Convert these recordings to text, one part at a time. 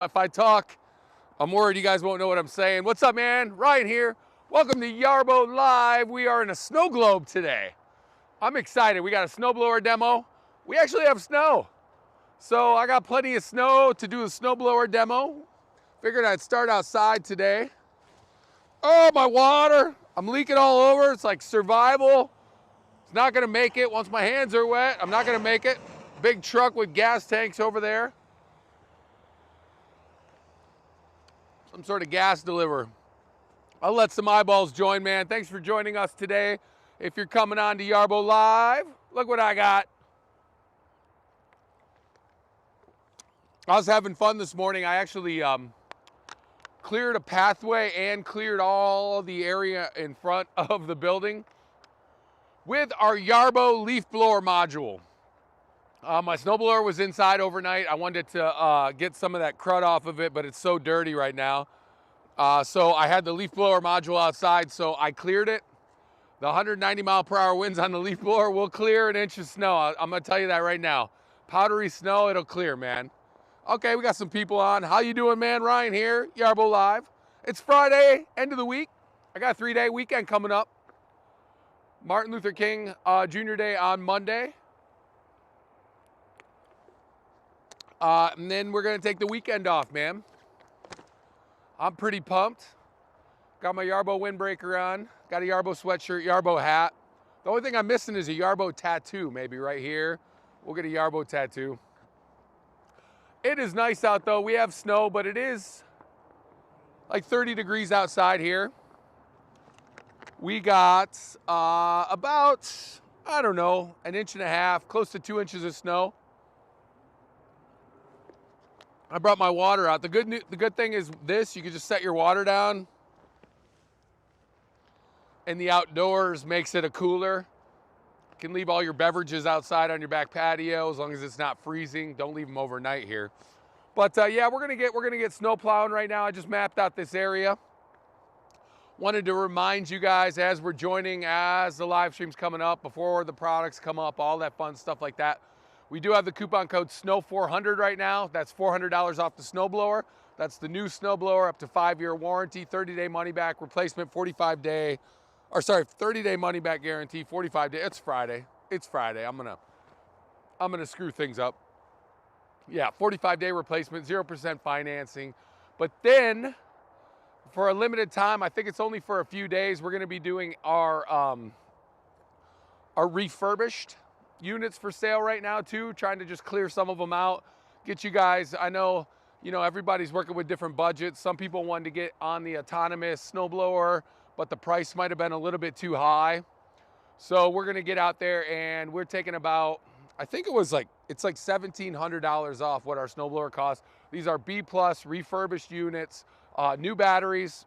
If I talk, I'm worried you guys won't know what I'm saying. What's up, man? Ryan here. Welcome to Yarbo Live. We are in a snow globe today. I'm excited. We got a snowblower demo. We actually have snow. So I got plenty of snow to do a snowblower demo. Figured I'd start outside today. Oh, my water. I'm leaking all over. It's like survival. It's not gonna make it. Once my hands are wet, I'm not gonna make it. Big truck with gas tanks over there. Some sort of gas deliverer. I'll let some eyeballs join, man. Thanks for joining us today. If you're coming on to Yarbo Live, look what I got. I was having fun this morning. I actually cleared a pathway and cleared all the area in front of the building with our Yarbo leaf blower module. My snowblower was inside overnight. I wanted to get some of that crud off of it, but it's so dirty right now. So I had the leaf blower module outside, so I cleared it. The 190 mile per hour winds on the leaf blower will clear an inch of snow. I'm gonna tell you that right now. Powdery snow, it'll clear, man. Okay, we got some people on. How you doing, man? Ryan here, Yarbo Live. It's Friday, end of the week. I got a 3-day weekend coming up. Martin Luther King Jr. Day on Monday. And then we're gonna take the weekend off, man. I'm pretty pumped. Got my Yarbo windbreaker on. Got a Yarbo sweatshirt, Yarbo hat. The only thing I'm missing is a Yarbo tattoo, maybe right here. We'll get a Yarbo tattoo. It is nice out though. We have snow, but it is like 30 degrees outside here. We got about, I don't know, an inch and a half, close to 2 inches of snow. I brought my water out. The good thing is this, you can just set your water down in the outdoors, makes it a cooler. You can leave all your beverages outside on your back patio as long as it's not freezing. Don't leave them overnight here. But yeah, we're gonna get snow plowing right now. I just mapped out this area. Wanted to remind you guys as we're joining, as the live stream's coming up, before the products come up, all that fun stuff like that. We do have the coupon code SNOW400 right now. That's $400 off the snowblower. That's the new snowblower, up to 5-year warranty, 30-day money back replacement, 30-day money back guarantee, 45-day. It's Friday. It's Friday. I'm gonna screw things up. Yeah, 45-day replacement, 0% financing. But then, for a limited time, I think it's only for a few days, we're gonna be doing our refurbished units for sale right now too, trying to just clear some of them out, get you guys, I know, everybody's working with different budgets. Some people wanted to get on the autonomous snowblower, but the price might have been a little bit too high. So we're gonna get out there and we're taking about, I think it's like $1,700 off what our snowblower costs. These are B+ refurbished units, new batteries,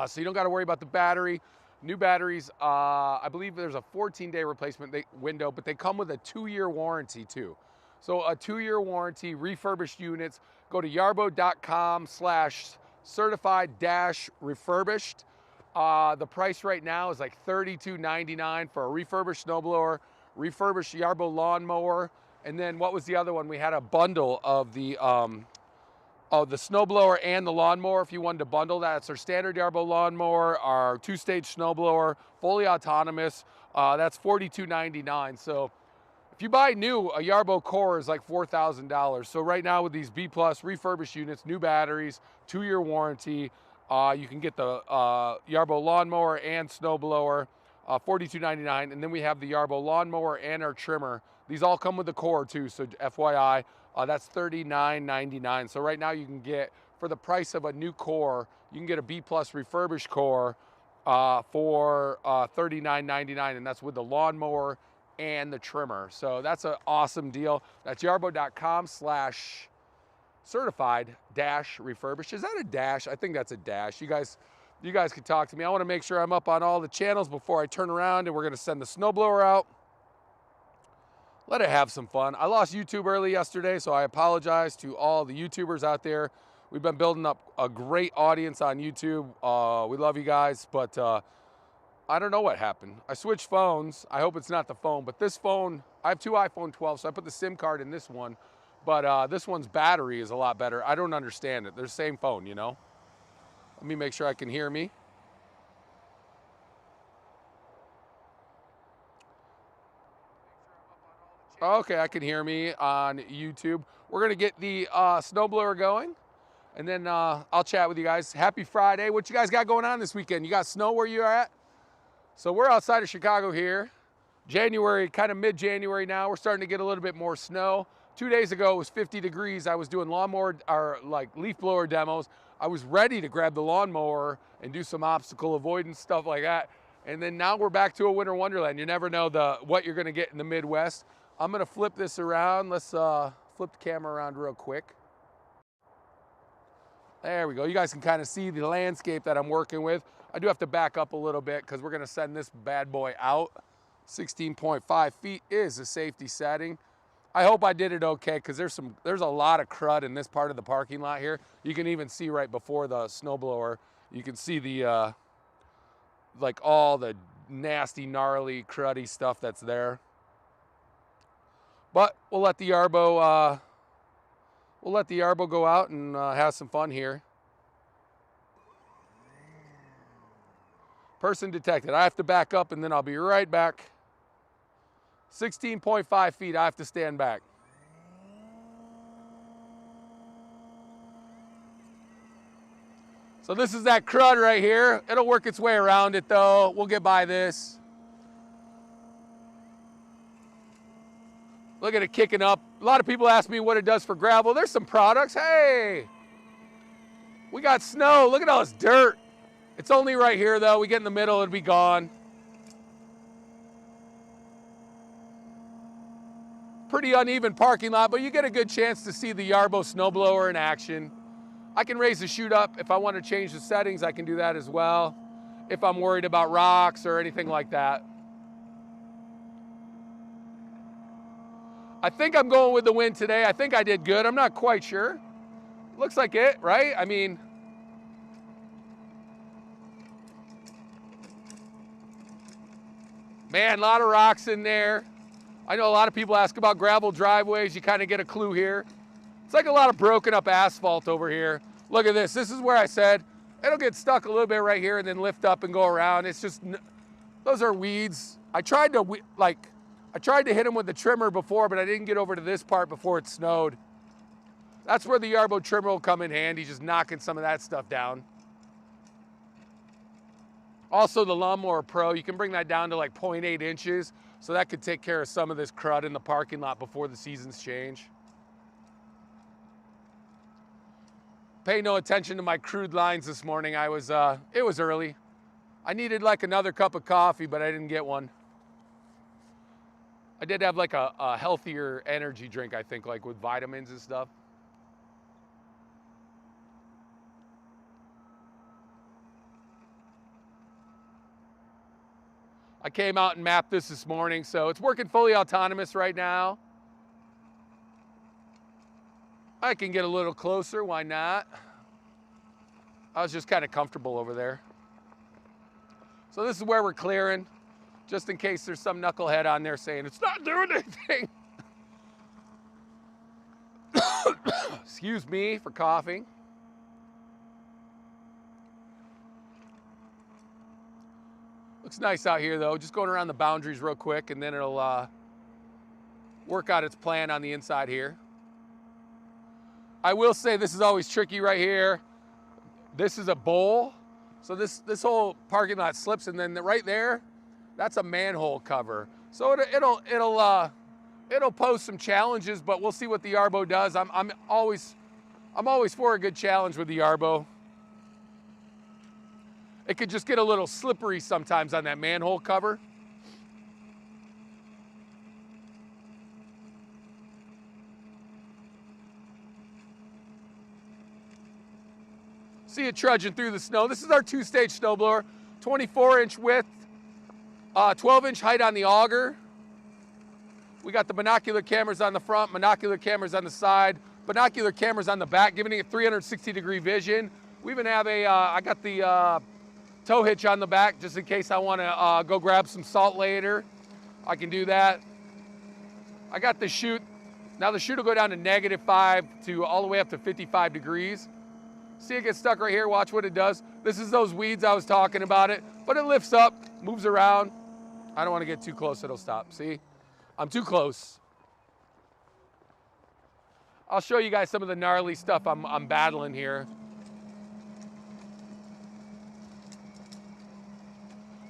so you don't gotta worry about the battery. New batteries, I believe there's a 14-day replacement window, but they come with a 2-year warranty too. So a 2-year warranty, refurbished units. Go to yarbo.com/certified-refurbished. The price right now is like $32.99 for a refurbished snowblower, refurbished Yarbo lawnmower, and then what was the other one? We had a bundle of the snowblower and the lawnmower. If you wanted to bundle that, it's our standard Yarbo lawnmower, our 2-stage snowblower, fully autonomous. That's $42.99. So if you buy new, a Yarbo core is like $4,000. So right now with these B+ refurbished units, new batteries, 2-year warranty, you can get the Yarbo lawnmower and snowblower, $42.99. And then we have the Yarbo lawnmower and our trimmer. These all come with the core too, so FYI. That's $39.99. So right now you can get, for the price of a new core, you can get a B+ refurbished core for $39.99, and that's with the lawnmower and the trimmer. So that's an awesome deal. That's yarbo.com/certified-refurbished. Is that a dash? I think that's a dash. You guys can talk to me. I want to make sure I'm up on all the channels before I turn around, and we're going to send the snowblower out. Let it have some fun. I lost YouTube early yesterday, so I apologize to all the YouTubers out there. We've been building up a great audience on YouTube. We love you guys, but I don't know what happened. I switched phones. I hope it's not the phone, but this phone, I have 2 iPhone 12, so I put the SIM card in this one. But this one's battery is a lot better. I don't understand it. They're the same phone, you know? Let me make sure I can hear me. Okay, I can hear me on YouTube. We're gonna get the snowblower going, and then I'll chat with you guys. Happy Friday. What you guys got going on this weekend? You got snow where you're at? So we're outside of Chicago here. January, kind of mid-January now. We're starting to get a little bit more snow. 2 days ago, it was 50 degrees. I was doing lawnmower, or like leaf blower demos. I was ready to grab the lawnmower and do some obstacle avoidance, stuff like that. And then now we're back to a winter wonderland. You never know what you're gonna get in the Midwest. I'm gonna flip this around. Let's flip the camera around real quick. There we go. You guys can kind of see the landscape that I'm working with. I do have to back up a little bit because we're gonna send this bad boy out. 16.5 feet is a safety setting. I hope I did it okay because there's a lot of crud in this part of the parking lot here. You can even see right before the snowblower, you can see the like all the nasty, gnarly, cruddy stuff that's there. But we'll let the Yarbo go out and have some fun here. Person detected. I have to back up and then I'll be right back. 16.5 feet, I have to stand back. So this is that crud right here. It'll work its way around it though. We'll get by this. Look at it kicking up. A lot of people ask me what it does for gravel. There's some products. Hey, we got snow. Look at all this dirt. It's only right here though. We get in the middle, it'll be gone. Pretty uneven parking lot, but you get a good chance to see the Yarbo snowblower in action. I can raise the chute up. If I want to change the settings, I can do that as well. If I'm worried about rocks or anything like that. I think I'm going with the wind today. I think I did good. I'm not quite sure. Looks like it, right? I mean, man, a lot of rocks in there. I know a lot of people ask about gravel driveways. You kind of get a clue here. It's like a lot of broken up asphalt over here. Look at this. This is where I said it'll get stuck a little bit right here and then lift up and go around. It's just, those are weeds. I tried to hit them with the trimmer before, but I didn't get over to this part before it snowed. That's where the Yarbo trimmer will come in handy, just knocking some of that stuff down. Also the Lawnmower Pro, you can bring that down to like 0.8 inches. So that could take care of some of this crud in the parking lot before the seasons change. Pay no attention to my crude lines this morning. It was early. I needed like another cup of coffee, but I didn't get one. I did have like a healthier energy drink, I think, like with vitamins and stuff. I came out and mapped this morning, so it's working fully autonomous right now. I can get a little closer, why not? I was just kind of comfortable over there. So this is where we're clearing, just in case there's some knucklehead on there saying it's not doing anything. Excuse me for coughing. Looks nice out here though, just going around the boundaries real quick and then it'll work out its plan on the inside here. I will say this is always tricky right here. This is a bowl, so this whole parking lot slips, and then right there, that's a manhole cover. So it'll pose some challenges, but we'll see what the Yarbo does. I'm always for a good challenge with the Yarbo. It could just get a little slippery sometimes on that manhole cover. See it trudging through the snow. This is our 2-stage snowblower, 24-inch width, 12-inch height on the auger. We got the binocular cameras on the front, binocular cameras on the side, binocular cameras on the back, giving it 360-degree vision. We even have I got the tow hitch on the back just in case I want to go grab some salt later. I can do that. I got the chute Now the chute will go down to -5 to all the way up to 55 degrees. See it gets stuck right here, watch what it does. This is those weeds I was talking about it, but it lifts up, moves around. I don't want to get too close, it'll stop. See, I'm too close. I'll show you guys some of the gnarly stuff I'm battling here.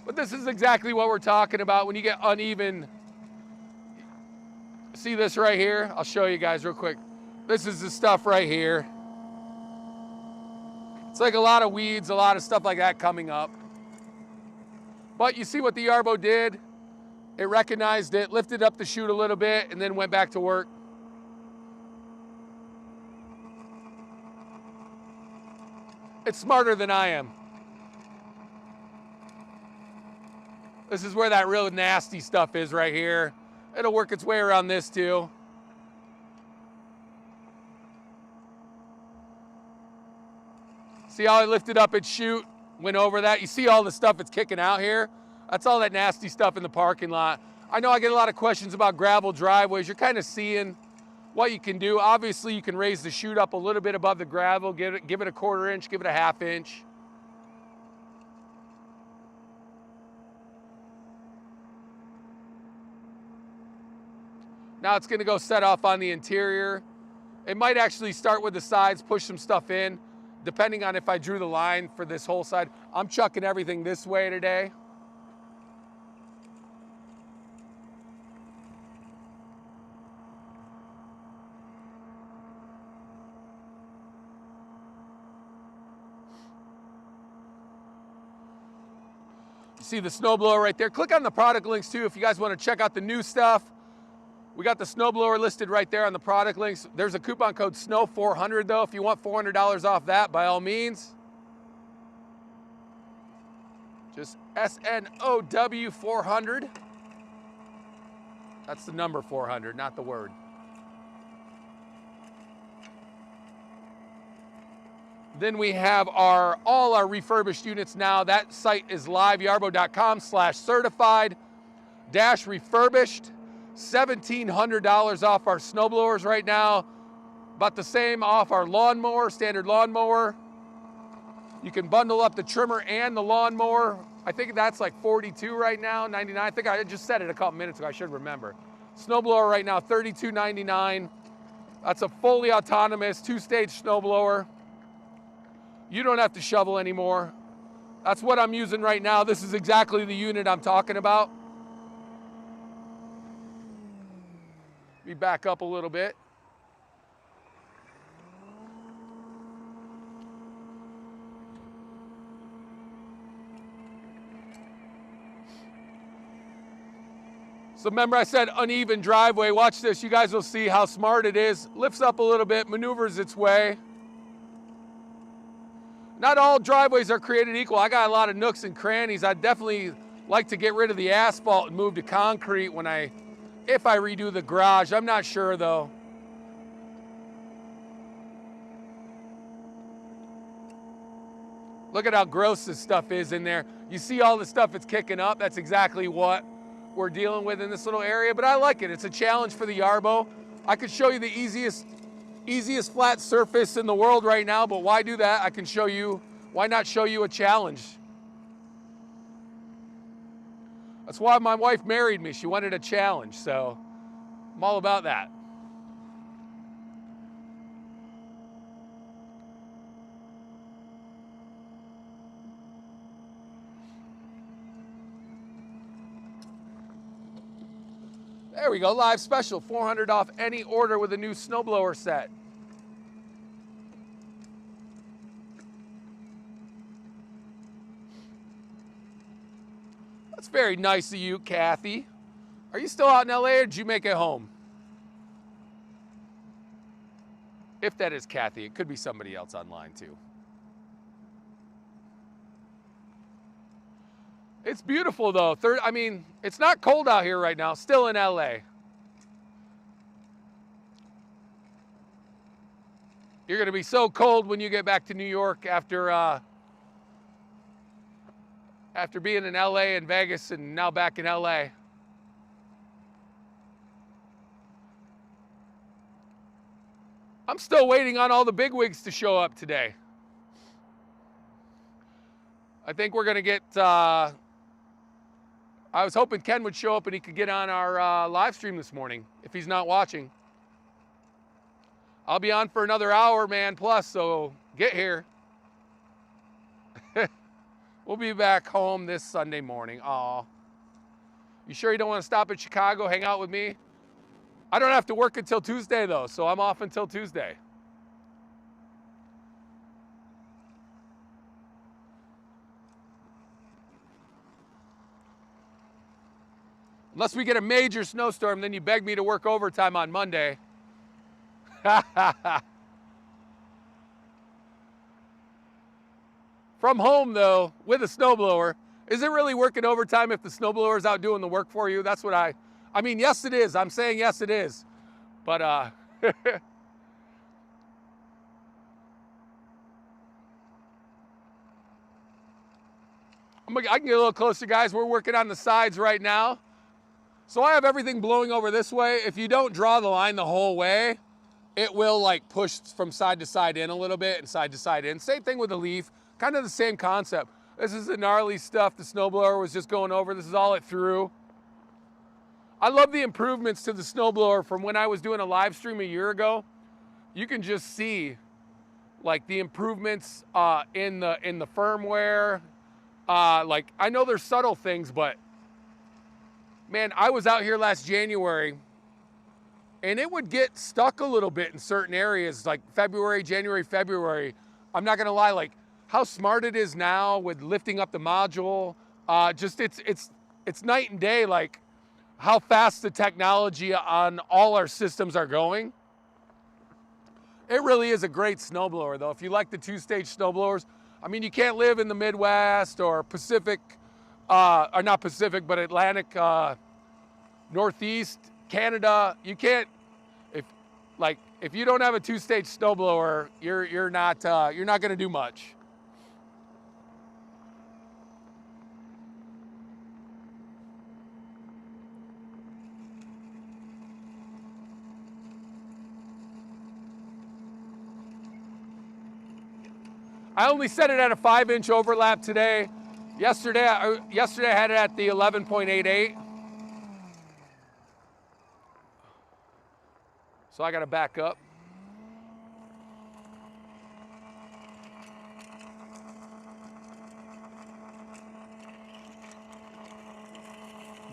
But this is exactly what we're talking about when you get uneven. See this right here? I'll show you guys real quick. This is the stuff right here. It's like a lot of weeds, a lot of stuff like that coming up. But you see what the Yarbo did? It recognized it, lifted up the chute a little bit, and then went back to work. It's smarter than I am. This is where that real nasty stuff is right here. It'll work its way around this too. See how I lifted up its chute, went over that? You see all the stuff it's kicking out here? That's all that nasty stuff in the parking lot. I know I get a lot of questions about gravel driveways. You're kind of seeing what you can do. Obviously, you can raise the chute up a little bit above the gravel, give it a 1/4 inch, give it a 1/2 inch. Now it's gonna go set off on the interior. It might actually start with the sides, push some stuff in, depending on if I drew the line for this whole side. I'm chucking everything this way today. You see the snowblower right there. Click on the product links too if you guys want to check out the new stuff. We got the snowblower listed right there on the product links. There's a coupon code SNOW400 though. If you want $400 off that, by all means. Just SNOW 400. That's the number 400, not the word. Then we have all our refurbished units now. That site is live, yarbo.com/certified-refurbished. $1,700 off our snowblowers right now. About the same off our lawnmower, standard lawnmower. You can bundle up the trimmer and the lawnmower. I think that's like $42 right now, $99. I think I just said it a couple minutes ago, I should remember. Snowblower right now, $32.99. That's a fully autonomous 2-stage snowblower. You don't have to shovel anymore. That's what I'm using right now. This is exactly the unit I'm talking about. Let me back up a little bit. So remember I said uneven driveway. Watch this, you guys will see how smart it is. Lifts up a little bit, maneuvers its way. Not all driveways are created equal. I got a lot of nooks and crannies. I'd definitely like to get rid of the asphalt and move to concrete if I redo the garage. I'm not sure though. Look at how gross this stuff is in there. You see all the stuff it's kicking up? That's exactly what we're dealing with in this little area, but I like it. It's a challenge for the Yarbo. I could show you the easiest flat surface in the world right now, but why do that? I can show you, why not show you a challenge? That's why my wife married me. She wanted a challenge, so I'm all about that. There we go, live special, $400 off any order with a new snowblower set. That's very nice of you, Kathy. Are you still out in LA or did you make it home? If that is Kathy, it could be somebody else online too. It's beautiful though. I mean, it's not cold out here right now, still in LA. You're gonna be so cold when you get back to New York after being in LA and Vegas and now back in LA. I'm still waiting on all the bigwigs to show up today. I think we're going to get, I was hoping Ken would show up and he could get on our live stream this morning if he's not watching. I'll be on for another hour, man, plus, so get here. We'll be back home this Sunday morning. Aw. You sure you don't want to stop at Chicago, hang out with me? I don't have to work until Tuesday, though, so I'm off until Tuesday. Unless we get a major snowstorm, then you beg me to work overtime on Monday. From home, though, with a snowblower, is it really working overtime if the snowblower's out doing the work for you? That's what I mean, yes, it is. I'm saying yes, it is. But, I can get a little closer, guys. We're working on the sides right now. So I have everything blowing over this way. If you don't draw the line the whole way, it will like push from side to side in a little bit and side to side in. Same thing with the leaf, kind of the same concept. This is the gnarly stuff the snowblower was just going over. This is all it threw. I love the improvements to the snowblower from when I was doing a live stream a year ago. You can just see like the improvements in the firmware. Like I know there's subtle things, but man, I was out here last January and it would get stuck a little bit in certain areas like January, February. I'm not gonna lie, like how smart it is now with lifting up the module. Just it's night and day, like how fast the technology on all our systems are going. It really is a great snowblower though. If you like the two-stage snowblowers, I mean, you can't live in the Midwest or Pacific, or not Pacific, but Atlantic, Northeast, Canada. You can't, if you don't have a two-stage snowblower, you're not going to do much. I only set it at a 5-inch overlap today. Yesterday I had it at the 11.88. So I got to back up.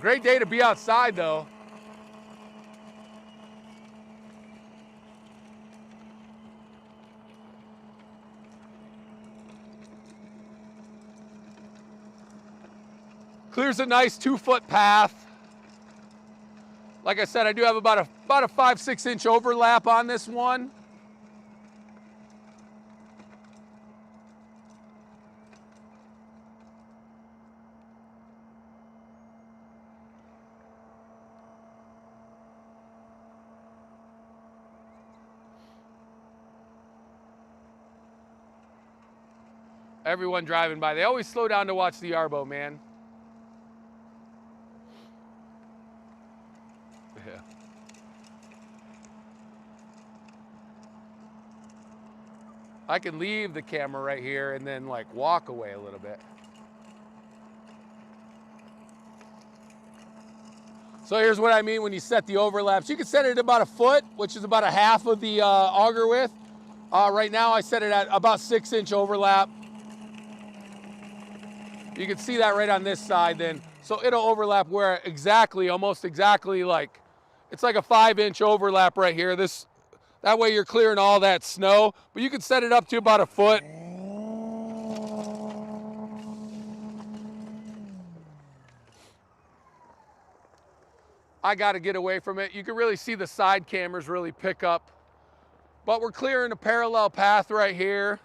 Great day to be outside though. Clears a nice 2-foot path. Like I said, I do have about a 5-6 inch overlap on this one. Everyone driving by, they always slow down to watch the Yarbo, man. Yeah. I can leave the camera right here and then like walk away a little bit. So here's what I mean when you set the overlaps. You can set it at about a foot, which is about a half of the auger width. Right now I set it at about 6-inch overlap. You can see that right on this side then. So it'll overlap where exactly, almost exactly like, it's like a 5-inch overlap right here. That way you're clearing all that snow, but you can set it up to about a foot. I got to get away from it. You can really see the side cameras really pick up, but we're clearing a parallel path right here.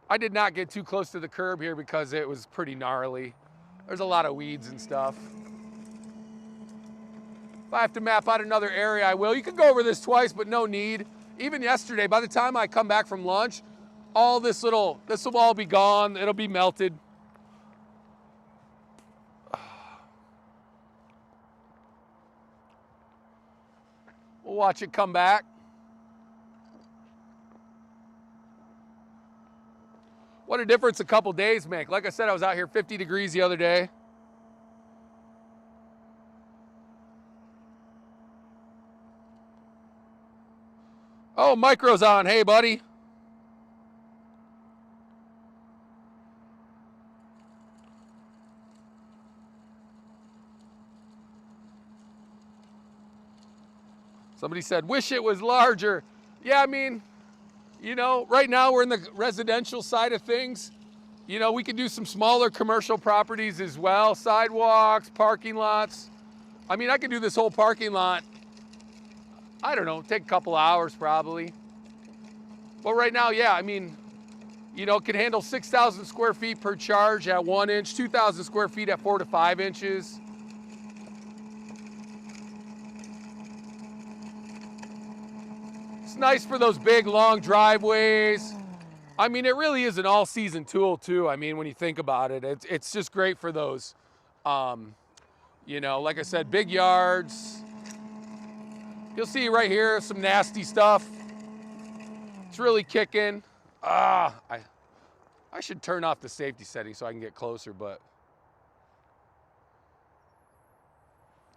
I did not get too close to the curb here because it was pretty gnarly. There's a lot of weeds and stuff. If I have to map out another area, I will. You can go over this twice, but no need. Even yesterday, by the time I come back from lunch, all this will all be gone. It'll be melted. We'll watch it come back. What a difference a couple days make. Like I said, I was out here 50 degrees the other day. Oh, Micro's on. Hey, buddy. Somebody said, wish it was larger. Yeah, I mean, you know, right now we're in the residential side of things. You know, we could do some smaller commercial properties as well. Sidewalks, parking lots. I mean, I could do this whole parking lot, I don't know, take a couple hours probably. But right now, yeah, I mean, you know, it can handle 6,000 square feet per charge at 1 inch, 2,000 square feet at 4 to 5 inches. It's nice for those big, long driveways. I mean, it really is an all-season tool, too. I mean, when you think about it, it's just great for those, you know, like I said, big yards. You'll see right here some nasty stuff. It's really kicking. I should turn off the safety setting so I can get closer, but.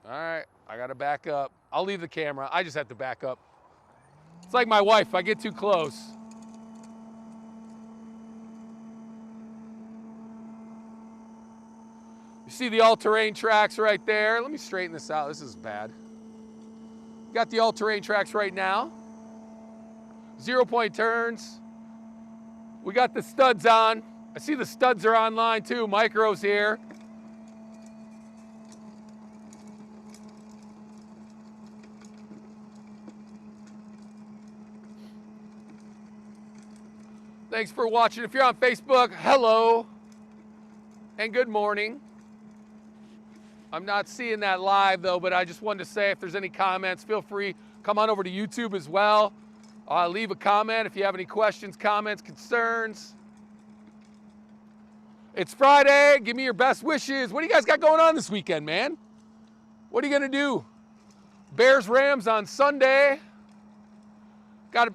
All right, I got to back up. I'll leave the camera. I just have to back up. It's like my wife, if I get too close. You see the all-terrain tracks right there. Let me straighten this out. This is bad. Got the all-terrain tracks right now. 0-point turns. We got the studs on. I see the studs are online too. Micro's here. Thanks for watching. If you're on Facebook, hello and good morning. I'm not seeing that live though, but I just wanted to say if there's any comments, feel free. Come on over to YouTube as well. Leave a comment if you have any questions, comments, concerns. It's Friday. Give me your best wishes. What do you guys got going on this weekend, man? What are you going to do? Bears, Rams on Sunday.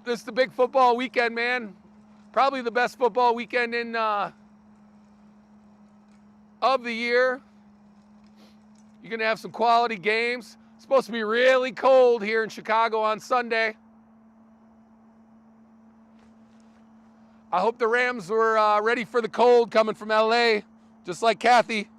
This is the big football weekend, man. Probably the best football weekend of the year. You're going to have some quality games. It's supposed to be really cold here in Chicago on Sunday. I hope the Rams were ready for the cold coming from LA, just like Kathy.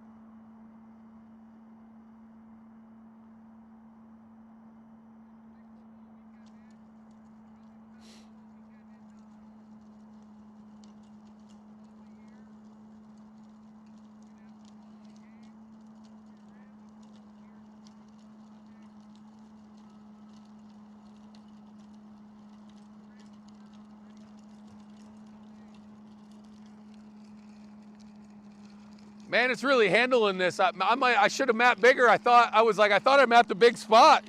Man, it's really handling this. I should have mapped bigger. I thought I mapped a big spot.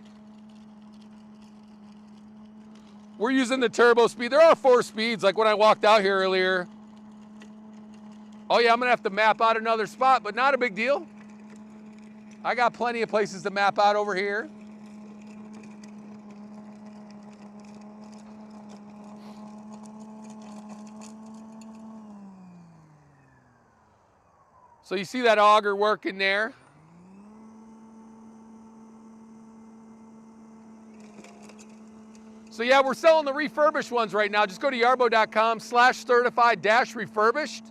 We're using the turbo speed. There are 4 speeds, like when I walked out here earlier. Oh yeah, I'm gonna have to map out another spot, but not a big deal. I got plenty of places to map out over here. So you see that auger working there. So yeah, we're selling the refurbished ones right now. Just go to yarbo.com/certified-refurbished.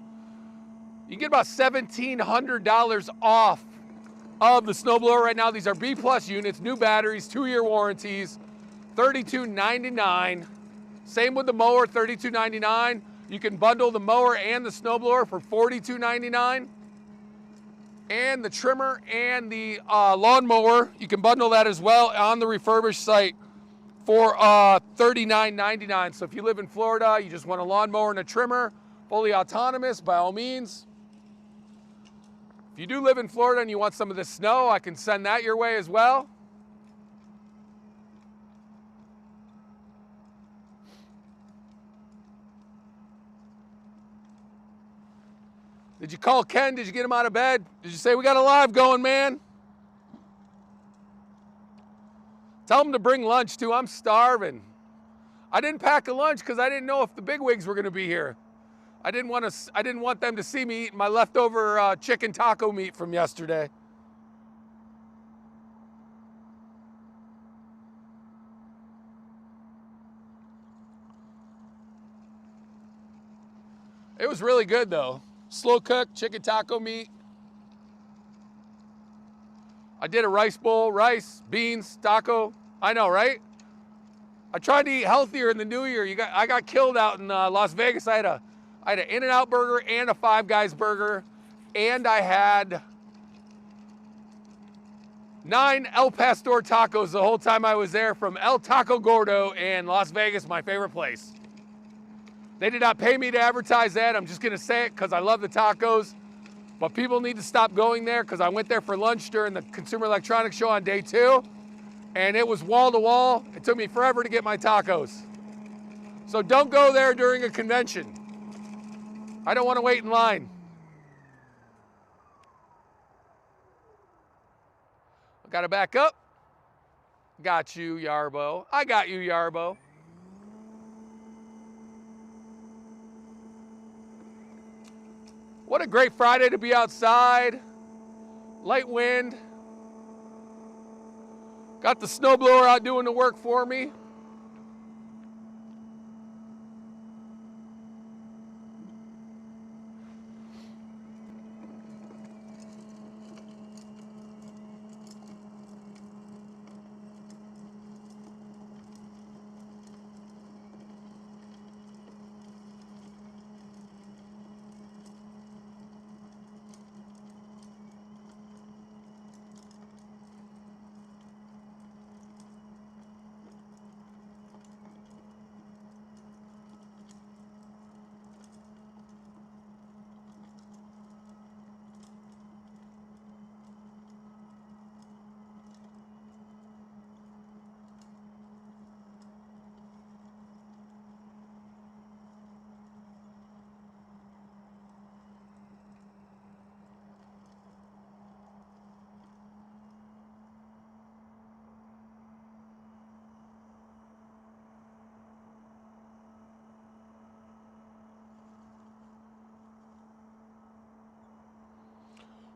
You can get about $1,700 off of the snowblower right now. These are B+ units, new batteries, 2-year warranties, $32.99. Same with the mower, $32.99. You can bundle the mower and the snowblower for $42.99. And the trimmer and the lawnmower, you can bundle that as well on the refurbished site for $39.99. So if you live in Florida, you just want a lawnmower and a trimmer, fully autonomous, by all means. If you do live in Florida and you want some of the snow, I can send that your way as well. Did you call Ken? Did you get him out of bed? Did you say, we got a live going, man? Tell him to bring lunch, too. I'm starving. I didn't pack a lunch because I didn't know if the bigwigs were going to be here. I didn't want them to see me eating my leftover chicken taco meat from yesterday. It was really good though. Slow cooked chicken taco meat. I did a rice bowl, rice, beans, taco. I know, right? I tried to eat healthier in the new year. I got killed out in Las Vegas. I had an In-N-Out burger and a Five Guys burger, and I had 9 El Pastor tacos the whole time I was there from El Taco Gordo in Las Vegas, my favorite place. They did not pay me to advertise that. I'm just gonna say it because I love the tacos. But people need to stop going there because I went there for lunch during the Consumer Electronics Show on day 2. And it was wall to wall. It took me forever to get my tacos. So don't go there during a convention. I don't want to wait in line. I gotta back up. Got you, Yarbo. I got you, Yarbo. What a great Friday to be outside. Light wind. Got the snowblower out doing the work for me.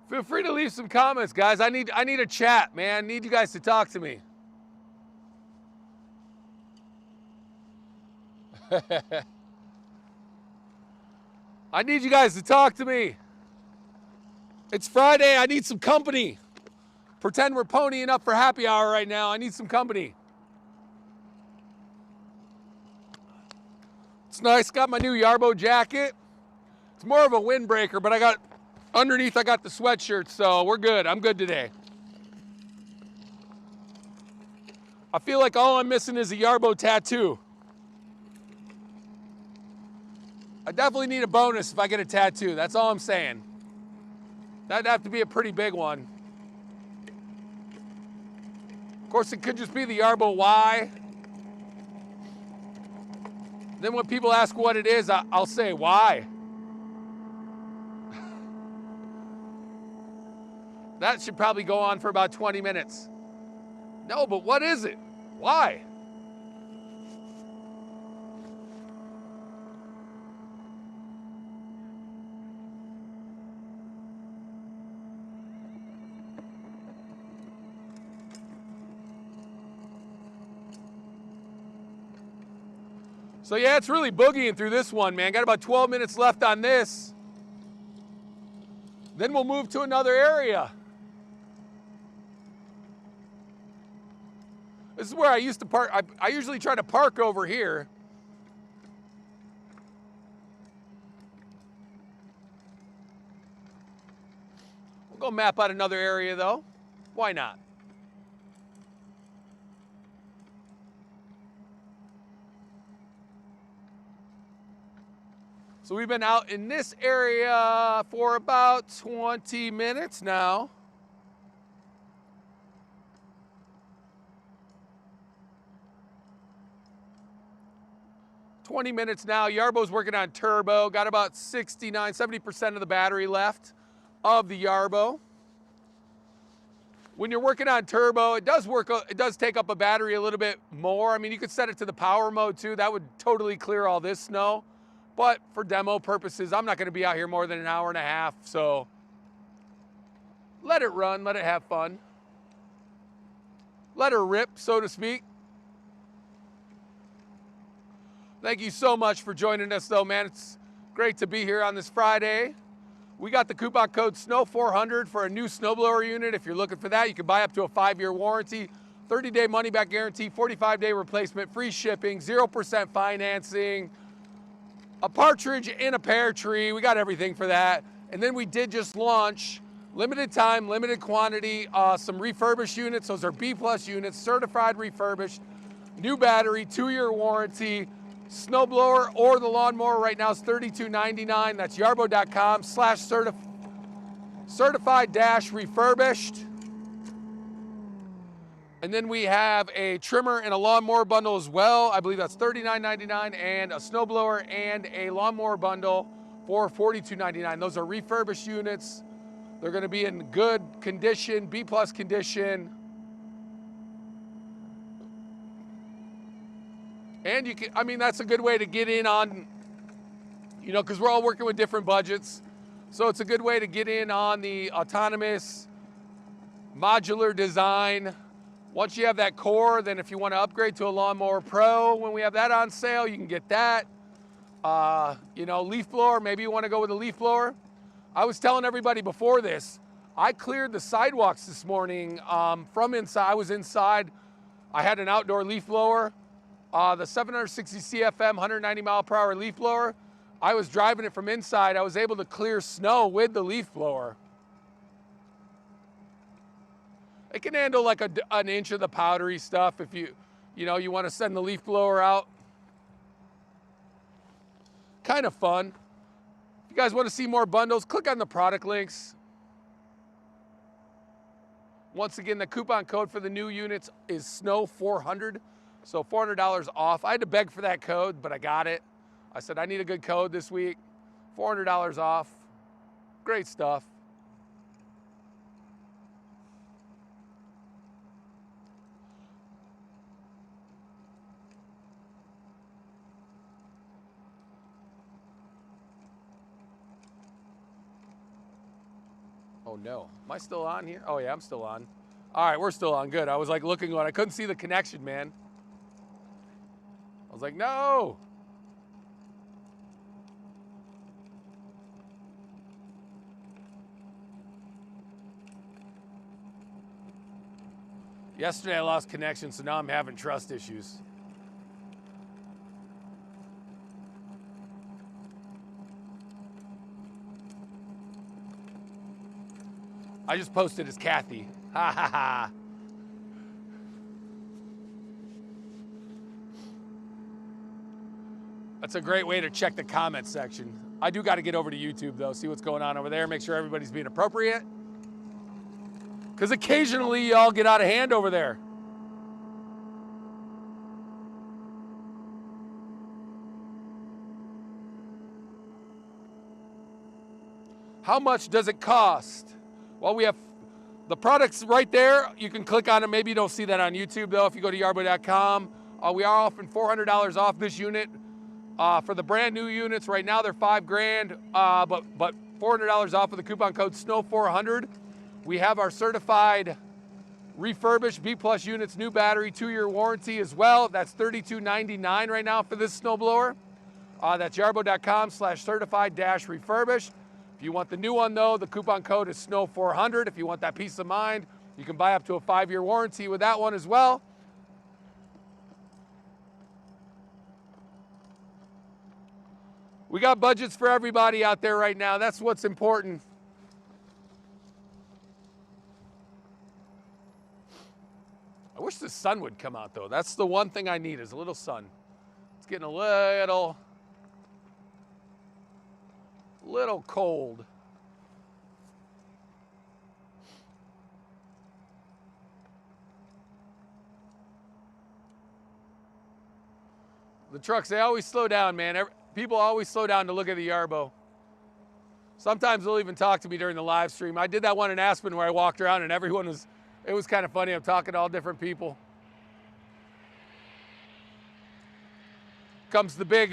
Feel free to leave some comments, guys. I need a chat, man. I need you guys to talk to me. I need you guys to talk to me. It's Friday. I need some company. Pretend we're ponying up for happy hour right now. I need some company. It's nice. Got my new Yarbo jacket. It's more of a windbreaker, but underneath I got the sweatshirt, so we're good. I'm good today. I feel like all I'm missing is a Yarbo tattoo. I definitely need a bonus if I get a tattoo. That's all I'm saying. That'd have to be a pretty big one. Of course, it could just be the Yarbo Y. Then when people ask what it is, I'll say why. That should probably go on for about 20 minutes. No, but what is it? Why? So yeah, it's really boogieing through this one, man. Got about 12 minutes left on this. Then we'll move to another area. This is where I used to park. I usually try to park over here. We'll go map out another area though. Why not? So we've been out in this area for about 20 minutes now. Yarbo's working on turbo. Got about 70% of the battery left of the Yarbo. When you're working on turbo, it does take up a battery a little bit more. I mean, you could set it to the power mode too. That would totally clear all this snow. But for demo purposes, I'm not going to be out here more than an hour and a half, so let it run, let it have fun. Let her rip, so to speak. Thank you so much for joining us, though, man. It's great to be here on this Friday. We got the coupon code SNOW400 for a new snowblower unit. If you're looking for that, you can buy up to a 5-year warranty, 30-day money-back guarantee, 45-day replacement, free shipping, 0% financing, a partridge in a pear tree. We got everything for that. And then we did just launch, limited time, limited quantity, some refurbished units. Those are B+ units, certified refurbished, new battery, 2-year warranty. Snowblower or the lawnmower right now is $32.99. That's yarbo.com/certified-refurbished. And then we have a trimmer and a lawnmower bundle as well. I believe that's $39.99, and a snowblower and a lawnmower bundle for $42.99. Those are refurbished units. They're going to be in good condition, B+ condition. And you can, I mean, that's a good way to get in on, you know, because we're all working with different budgets. So it's a good way to get in on the autonomous modular design. Once you have that core, then if you want to upgrade to a Lawnmower Pro, when we have that on sale, you can get that. You know, leaf blower, maybe you want to go with a leaf blower. I was telling everybody before this, I cleared the sidewalks this morning from inside. I was inside. I had an outdoor leaf blower. The 760 CFM 190 mile per hour leaf blower, I was driving it from inside. I was able to clear snow with the leaf blower. It can handle like an inch of the powdery stuff if you want to send the leaf blower out. Kind of fun. If you guys want to see more bundles, click on the product links. Once again, the coupon code for the new units is SNOW400. So $400 off. I had to beg for that code, but I got it. I said, I need a good code this week. $400 off. Great stuff. Oh no, am I still on here? Oh yeah, I'm still on. All right, we're still on, good. I was like looking on, I couldn't see the connection, man. I was like, no. Yesterday I lost connection, so now I'm having trust issues. I just posted as Kathy. Ha ha ha. That's a great way to check the comment section. I do got to get over to YouTube though, see what's going on over there, make sure everybody's being appropriate. Because occasionally y'all get out of hand over there. How much does it cost? Well, we have the products right there. You can click on it. Maybe you don't see that on YouTube though. If you go to yarbo.com, we are offering $400 off this unit. For the brand new units, right now they're $5,000, but $400 off with the coupon code SNOW400. We have our certified refurbished B+ units, new battery, 2-year warranty as well. That's $32.99 right now for this snowblower. That's yarbo.com/certified-refurbished. If you want the new one though, the coupon code is SNOW400. If you want that peace of mind, you can buy up to a 5-year warranty with that one as well. We got budgets for everybody out there right now. That's what's important. I wish the sun would come out though. That's the one thing I need is a little sun. It's getting a little cold. The trucks, they always slow down, man. People always slow down to look at the Yarbo. Sometimes they'll even talk to me during the live stream. I did that one in Aspen where I walked around and it was kind of funny. I'm talking to all different people. Comes the big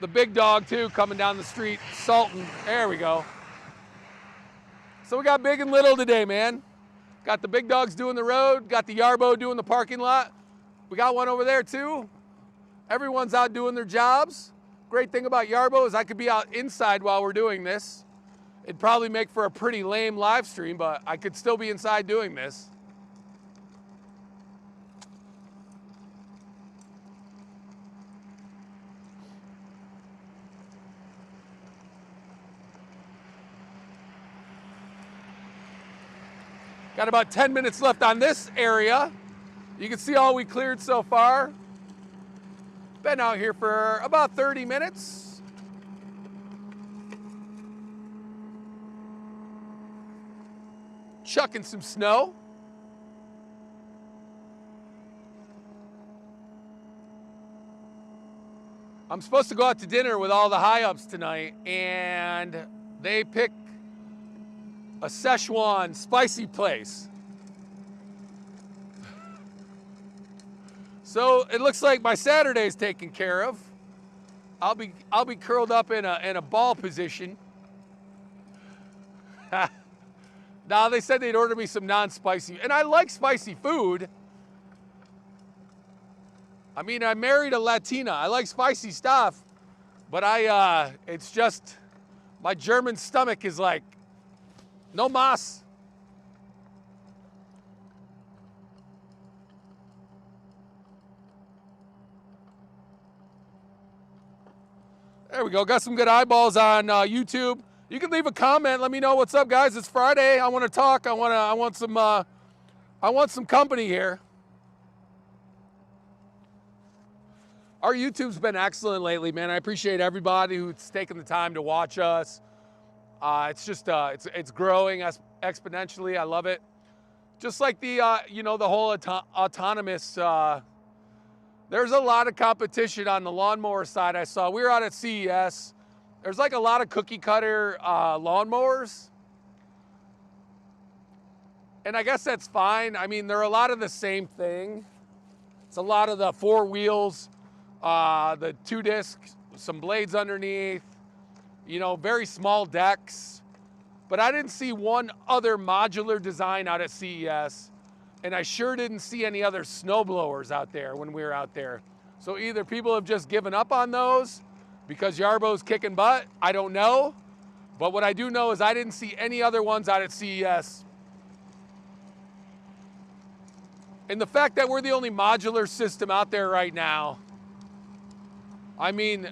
the big dog too coming down the street, salting. There we go. So we got big and little today, man. Got the big dogs doing the road, got the Yarbo doing the parking lot. We got one over there too. Everyone's out doing their jobs. Great thing about Yarbo is I could be out inside while we're doing this. It'd probably make for a pretty lame live stream, but I could still be inside doing this. Got about 10 minutes left on this area. You can see all we cleared so far. Been out here for about 30 minutes. Chucking some snow. I'm supposed to go out to dinner with all the high-ups tonight, and they picked a Szechuan spicy place. So it looks like my Saturday's taken care of. I'll be curled up in a ball position. Now they said they'd order me some non-spicy, and I like spicy food. I mean, I married a Latina. I like spicy stuff, but it's just my German stomach is like, no mas. There we go. Got some good eyeballs on YouTube. You can leave a comment. Let me know what's up, guys. It's Friday. I want to talk. I want some company here. Our YouTube's been excellent lately, man. I appreciate everybody who's taken the time to watch us. It's just it's growing exponentially. I love it. Just like the the whole autonomous. There's a lot of competition on the lawnmower side. I saw we were out at CES. There's like a lot of cookie cutter lawnmowers, and I guess that's fine. I mean, they're a lot of the same thing. It's a lot of the 4 wheels, the 2 discs, some blades underneath. Very small decks. But I didn't see one other modular design out at CES, and I sure didn't see any other snowblowers out there when we were out there. So either people have just given up on those because Yarbo's kicking butt, I don't know. But what I do know is I didn't see any other ones out at CES. And the fact that we're the only modular system out there right now, I mean,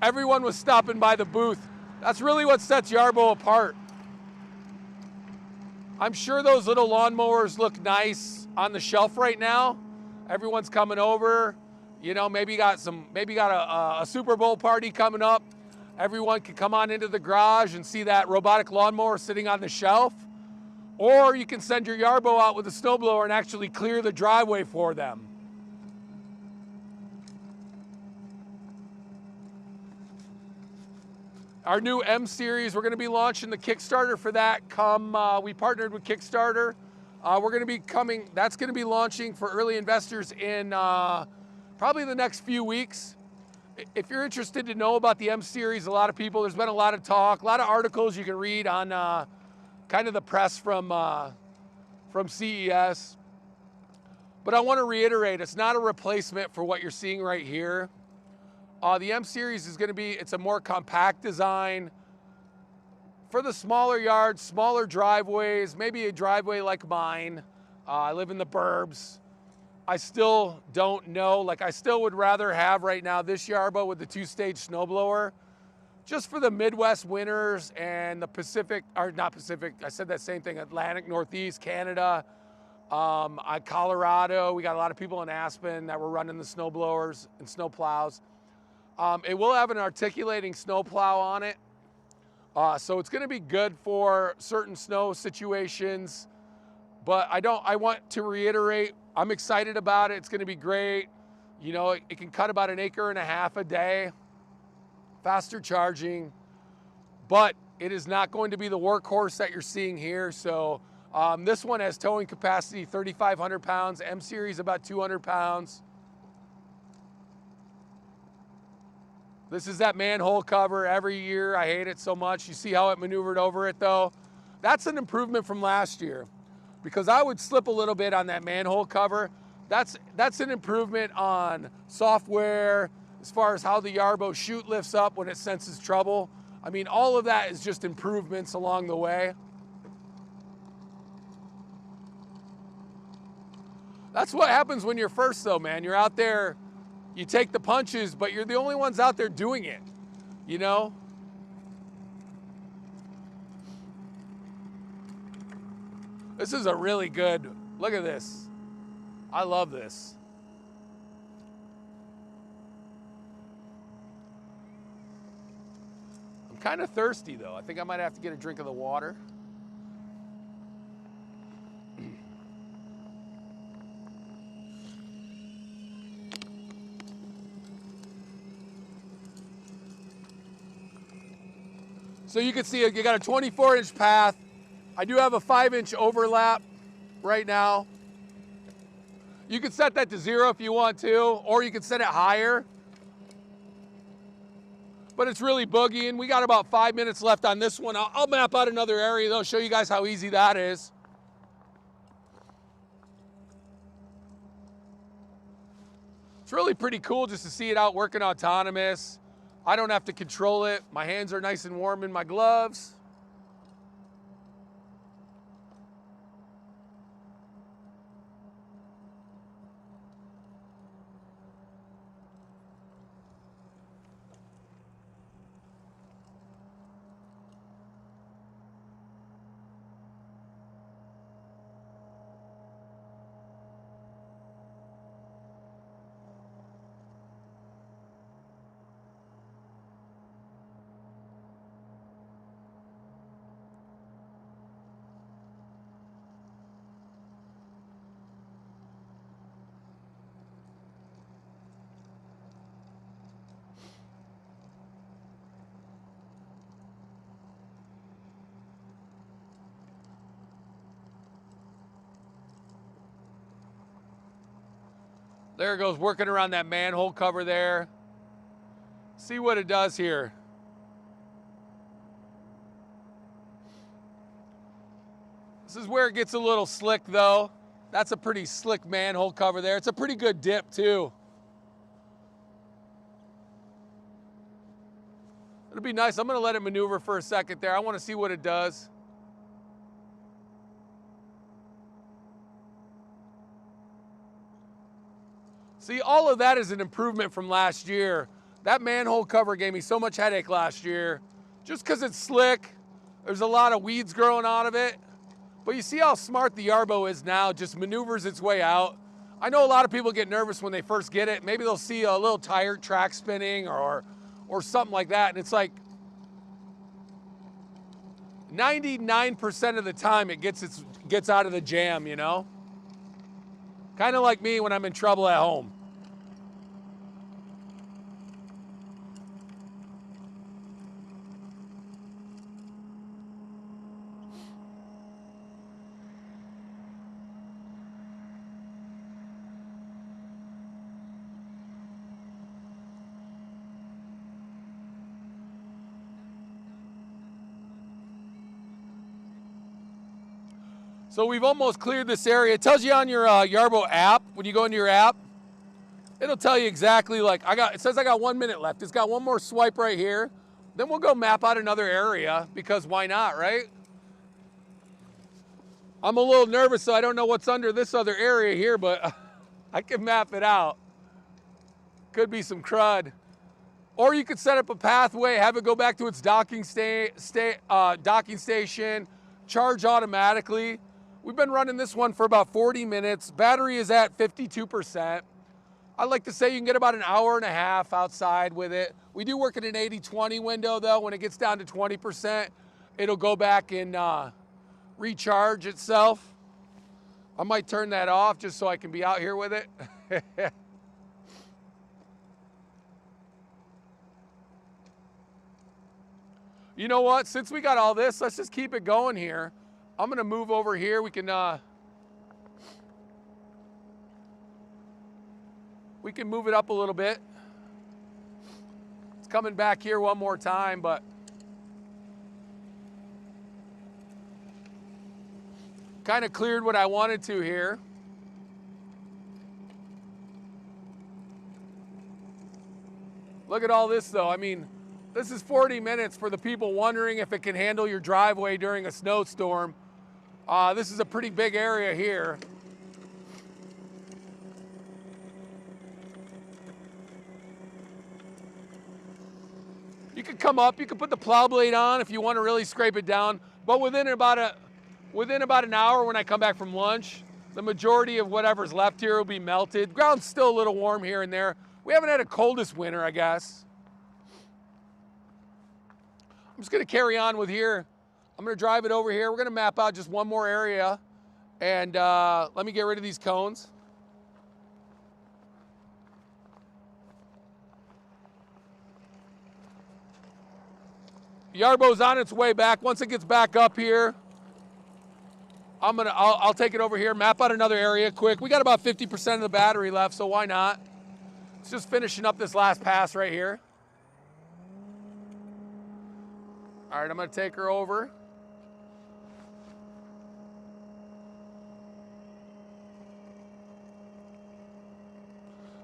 everyone was stopping by the booth. That's really what sets Yarbo apart. I'm sure those little lawnmowers look nice on the shelf right now. Everyone's coming over. Maybe got a Super Bowl party coming up. Everyone can come on into the garage and see that robotic lawnmower sitting on the shelf. Or you can send your Yarbo out with a snowblower and actually clear the driveway for them. Our new M series, we're going to be launching the Kickstarter for that. We partnered with Kickstarter. That's going to be launching for early investors in probably the next few weeks. If you're interested to know about the M series, there's been a lot of talk, a lot of articles you can read on kind of the press from CES. But I want to reiterate, it's not a replacement for what you're seeing right here. The M series is going to it's a more compact design for the smaller yards, smaller driveways, maybe a driveway like mine. I live in the burbs. I still don't know. I still would rather have right now this Yarbo with the 2-stage snowblower, just for the Midwest winters and the Pacific, or not Pacific, I said that same thing, Atlantic, Northeast, Canada, Colorado. We got a lot of people in Aspen that were running the snowblowers and snowplows. It will have an articulating snowplow on it. So it's going to be good for certain snow situations. But I want to reiterate, I'm excited about it. It's going to be great. It can cut about 1.5 acres a day. Faster charging. But it is not going to be the workhorse that you're seeing here. So this one has towing capacity 3,500 pounds. M series about 200 pounds. This is that manhole cover every year. I hate it so much. You see how it maneuvered over it though? That's an improvement from last year because I would slip a little bit on that manhole cover. That's an improvement on software as far as how the Yarbo chute lifts up when it senses trouble. I mean, all of that is just improvements along the way. That's what happens when you're first though, man. You're out there, you take the punches, but you're the only ones out there doing it, you know? This is a really good, look at this. I love this. I'm kind of thirsty though. I think I might have to get a drink of the water. So you can see you got a 24-inch path. I do have a 5-inch overlap right now. You can set that to 0 if you want to, or you can set it higher. But it's really boogieing. We got about 5 minutes left on this one. I'll map out another area though, show you guys how easy that is. It's really pretty cool just to see it out working autonomous. I don't have to control it. My hands are nice and warm in my gloves. There it goes, working around that manhole cover there. See what it does here. This is where it gets a little slick though. That's a pretty slick manhole cover there. It's a pretty good dip too. It'll be nice. I'm gonna let it maneuver for a second there. I wanna see what it does. See, all of that is an improvement from last year. That manhole cover gave me so much headache last year. Just because it's slick, there's a lot of weeds growing out of it. But you see how smart the Yarbo is now, just maneuvers its way out. I know a lot of people get nervous when they first get it. Maybe they'll see a little tire track spinning or something like that. And it's like 99% of the time it gets out of the jam, you know? Kind of like me when I'm in trouble at home. So we've almost cleared this area. It tells you on your Yarbo app, when you go into your app, it'll tell you exactly like, it says I got 1 minute left. It's got one more swipe right here. Then we'll go map out another area because why not, right? I'm a little nervous, so I don't know what's under this other area here, but I can map it out. Could be some crud. Or you could set up a pathway, have it go back to its docking station, charge automatically. We've been running this one for about 40 minutes. Battery is at 52%. I like to say you can get about an hour and a half outside with it. We do work at an 80-20 window though. When it gets down to 20%, it'll go back and recharge itself. I might turn that off just so I can be out here with it. You know what? Since we got all this, let's just keep it going here. I'm gonna move over here. We can move it up a little bit. It's coming back here one more time, but kind of cleared what I wanted to here. Look at all this though. I mean, this is 40 minutes for the people wondering if it can handle your driveway during a snowstorm. This is a pretty big area here. You could come up, you could put the plow blade on if you want to really scrape it down, but within about an hour when I come back from lunch, the majority of whatever's left here will be melted. Ground's still a little warm here and there. We haven't had a coldest winter, I guess. I'm just gonna carry on with here. I'm gonna drive it over here. We're gonna map out just one more area, and let me get rid of these cones. Yarbo's on its way back. Once it gets back up here, I'll take it over here, map out another area quick. We got about 50% of the battery left, so why not? It's just finishing up this last pass right here. All right, I'm gonna take her over.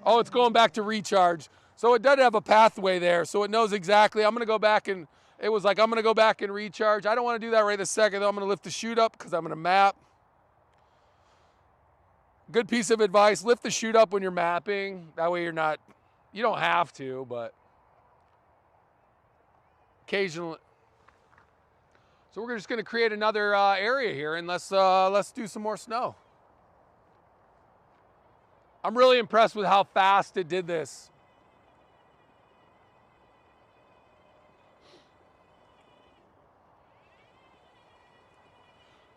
Oh, it's going back to recharge. So it does have a pathway there, so it knows exactly. I'm gonna go back and, it was like, I'm gonna go back and recharge. I don't wanna do that right this second though. I'm gonna lift the chute up because I'm gonna map. Good piece of advice, lift the chute up when you're mapping. That way you don't have to, but occasionally. So we're just gonna create another area here and let's do some more snow. I'm really impressed with how fast it did this.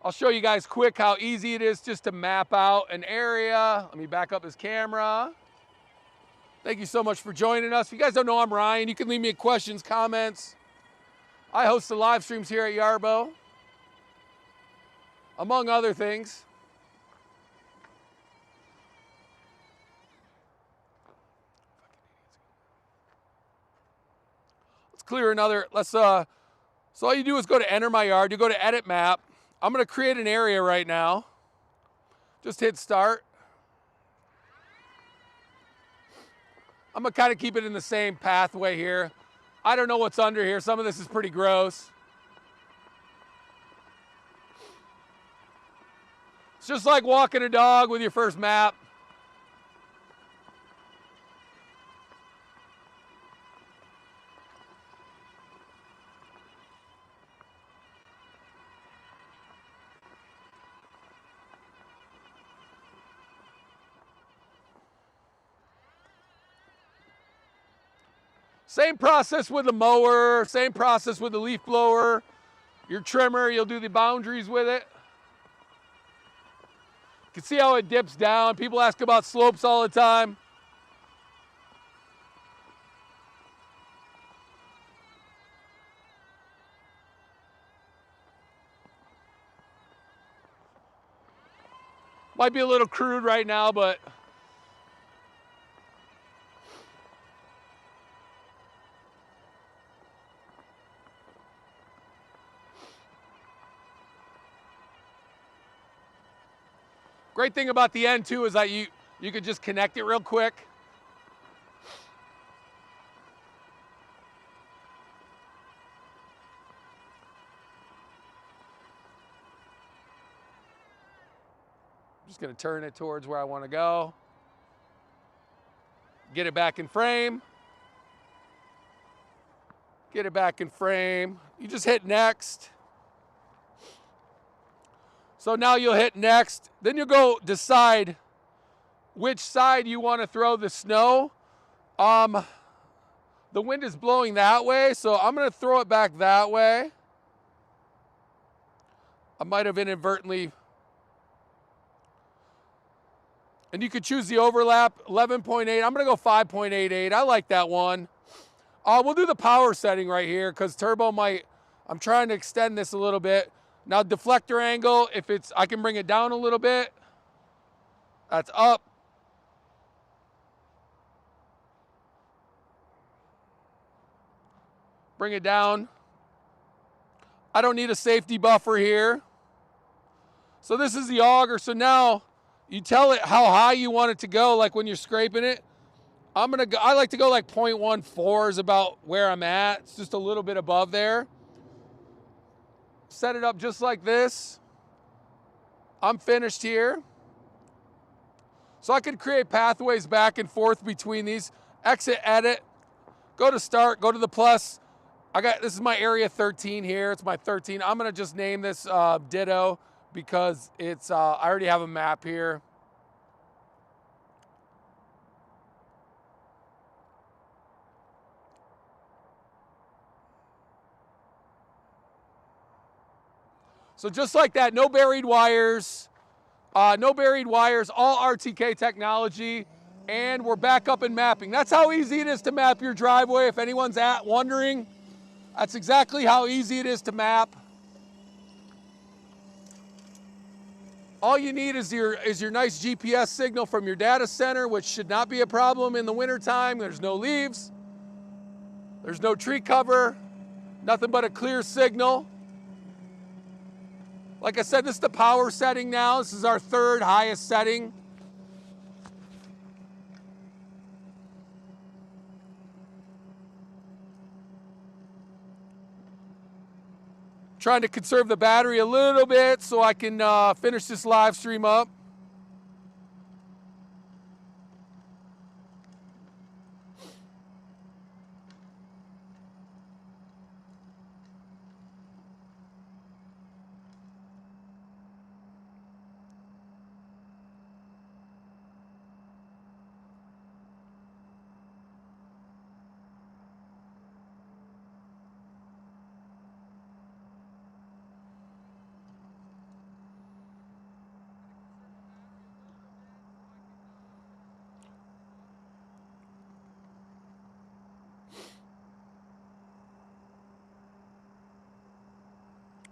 I'll show you guys quick how easy it is just to map out an area. Let me back up his camera. Thank you so much for joining us. If you guys don't know, I'm Ryan. You can leave me questions, comments. I host the live streams here at Yarbo, among other things. Let's clear another, so all you do is go to enter my yard, you go to edit map. I'm gonna create an area right now. Just hit start. I'm gonna kind of keep it in the same pathway here. I don't know what's under here. Some of this is pretty gross. It's just like walking a dog with your first map. Same process with the mower, same process with the leaf blower. Your trimmer, you'll do the boundaries with it. You can see how it dips down. People ask about slopes all the time. Might be a little crude right now, but great thing about the end too is that you could just connect it real quick. I'm just gonna turn it towards where I wanna go. Get it back in frame. Get it back in frame. You just hit next. So now you'll hit next, then you'll go decide which side you want to throw the snow. The wind is blowing that way, so I'm going to throw it back that way. I might have inadvertently. And you could choose the overlap, 11.8. I'm going to go 5.88. I like that one. We'll do the power setting right here because turbo might, I'm trying to extend this a little bit. Now deflector angle, if it's, I can bring it down a little bit. That's up. Bring it down. I don't need a safety buffer here. So this is the auger. So now you tell it how high you want it to go, like when you're scraping it. I like to go like 0.14 is about where I'm at. It's just a little bit above there. Set it up just like this. I'm finished here. So I could create pathways back and forth between these. Exit, edit, go to start, go to the plus. This is my area 13 here. It's my 13. I'm gonna just name this Ditto because it's, I already have a map here. So just like that, no buried wires, all RTK technology, and we're back up in mapping. That's how easy it is to map your driveway. If anyone's wondering, that's exactly how easy it is to map. All you need is your nice GPS signal from your data center, which should not be a problem in the wintertime. There's no leaves, there's no tree cover, nothing but a clear signal. Like I said, this is the power setting now. This is our third highest setting. Trying to conserve the battery a little bit so I can finish this live stream up.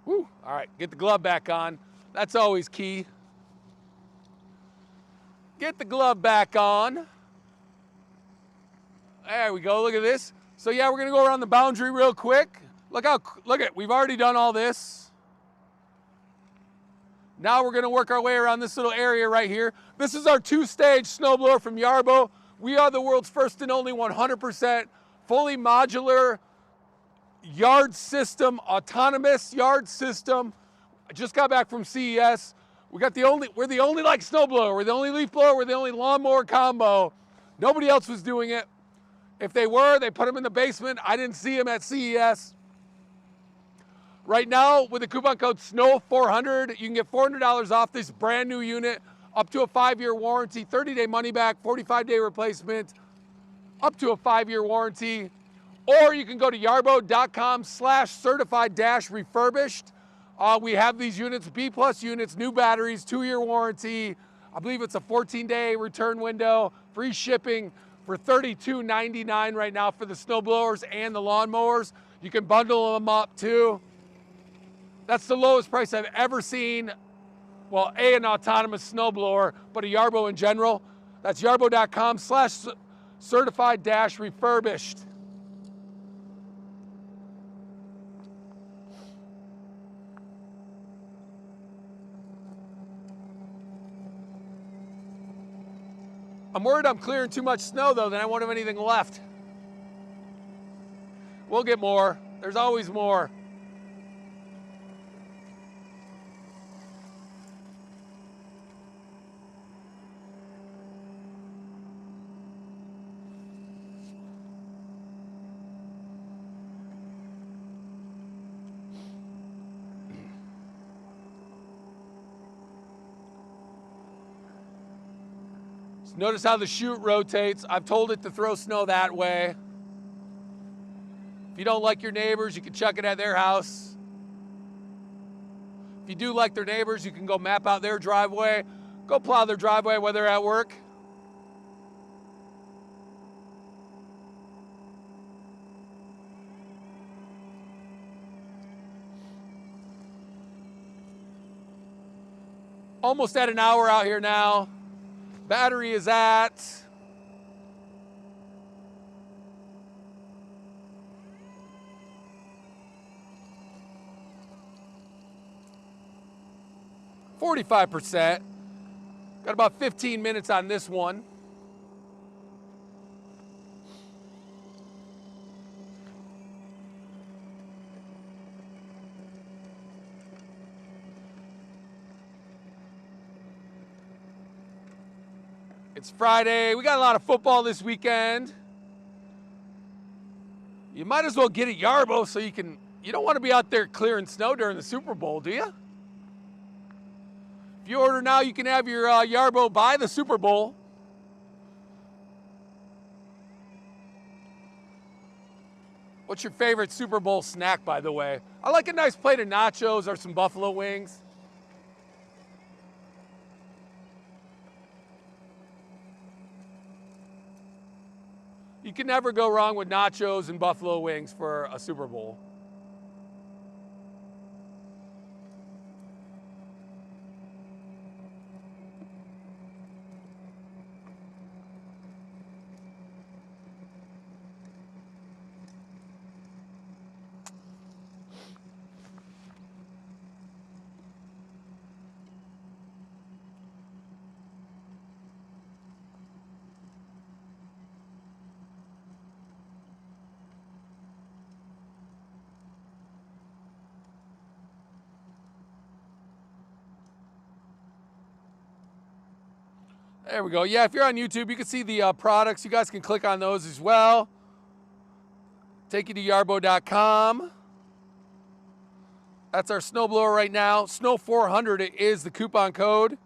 Woo. All right, get the glove back on. That's always key. Get the glove back on. There we go, look at this. So yeah, we're gonna go around the boundary real quick. Look at, we've already done all this. Now we're gonna work our way around this little area right here. This is our 2-stage snowblower from Yarbo. We are the world's first and only 100% fully modular yard system, autonomous yard system. I just got back from CES. We're the only like snowblower. We're the only leaf blower. We're the only lawnmower combo. Nobody else was doing it. If they were, they put them in the basement. I didn't see them at CES. Right now, with the coupon code SNOW400, you can get $400 off this brand new unit, up to a 5-year warranty, 30-day money back, 45-day replacement, up to a 5-year warranty. Or you can go to yarbo.com/certified-refurbished. We have these units, B+ units, new batteries, 2-year warranty. I believe it's a 14-day return window, free shipping for $32.99 right now for the snowblowers and the lawnmowers. You can bundle them up too. That's the lowest price I've ever seen. Well, an autonomous snowblower, but a Yarbo in general. That's yarbo.com/certified-refurbished. I'm worried I'm clearing too much snow though, then I won't have anything left. We'll get more. There's always more. Notice how the chute rotates. I've told it to throw snow that way. If you don't like your neighbors, you can chuck it at their house. If you do like their neighbors, you can go map out their driveway. Go plow their driveway while they're at work. Almost at an hour out here now. Battery is at 45%. Got about 15 minutes on this one. It's Friday. We got a lot of football this weekend. You might as well get a Yarbo so you don't want to be out there clearing snow during the Super Bowl, do you? If you order now, you can have your Yarbo by the Super Bowl. What's your favorite Super Bowl snack, by the way? I like a nice plate of nachos or some buffalo wings. You can never go wrong with nachos and buffalo wings for a Super Bowl. There we go. Yeah, if you're on YouTube, you can see the products. You guys can click on those as well. Take you to yarbo.com. That's our snowblower right now. Snow 400 is the coupon code.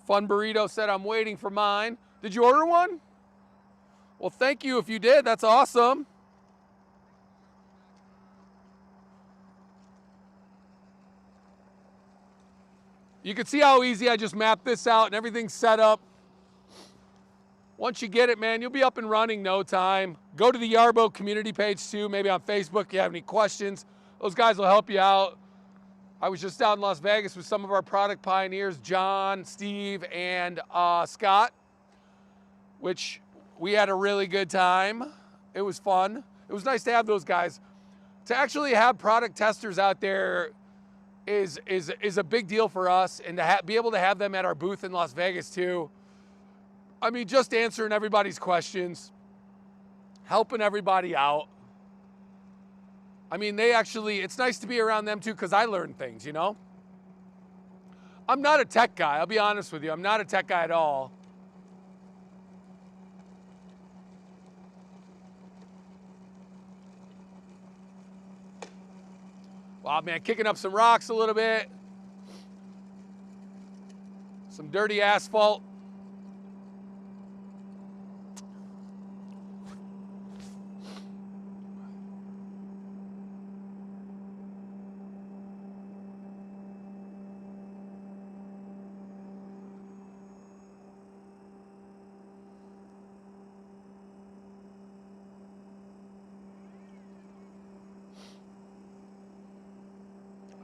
Fun Burrito said, I'm waiting for mine. Did you order one? Well, thank you if you did. That's awesome. You can see how easy I just mapped this out and everything's set up. Once you get it, man, you'll be up and running no time. Go to the Yarbo community page too, maybe on Facebook if you have any questions. Those guys will help you out. I was just out in Las Vegas with some of our product pioneers, John, Steve, and Scott, which we had a really good time. It was fun. It was nice to have those guys. To actually have product testers out there is a big deal for us, and to be able to have them at our booth in Las Vegas too. I mean, just answering everybody's questions, helping everybody out. I mean, it's nice to be around them too because I learn things, you know? I'm not a tech guy, I'll be honest with you. I'm not a tech guy at all. Wow, man, kicking up some rocks a little bit. Some dirty asphalt.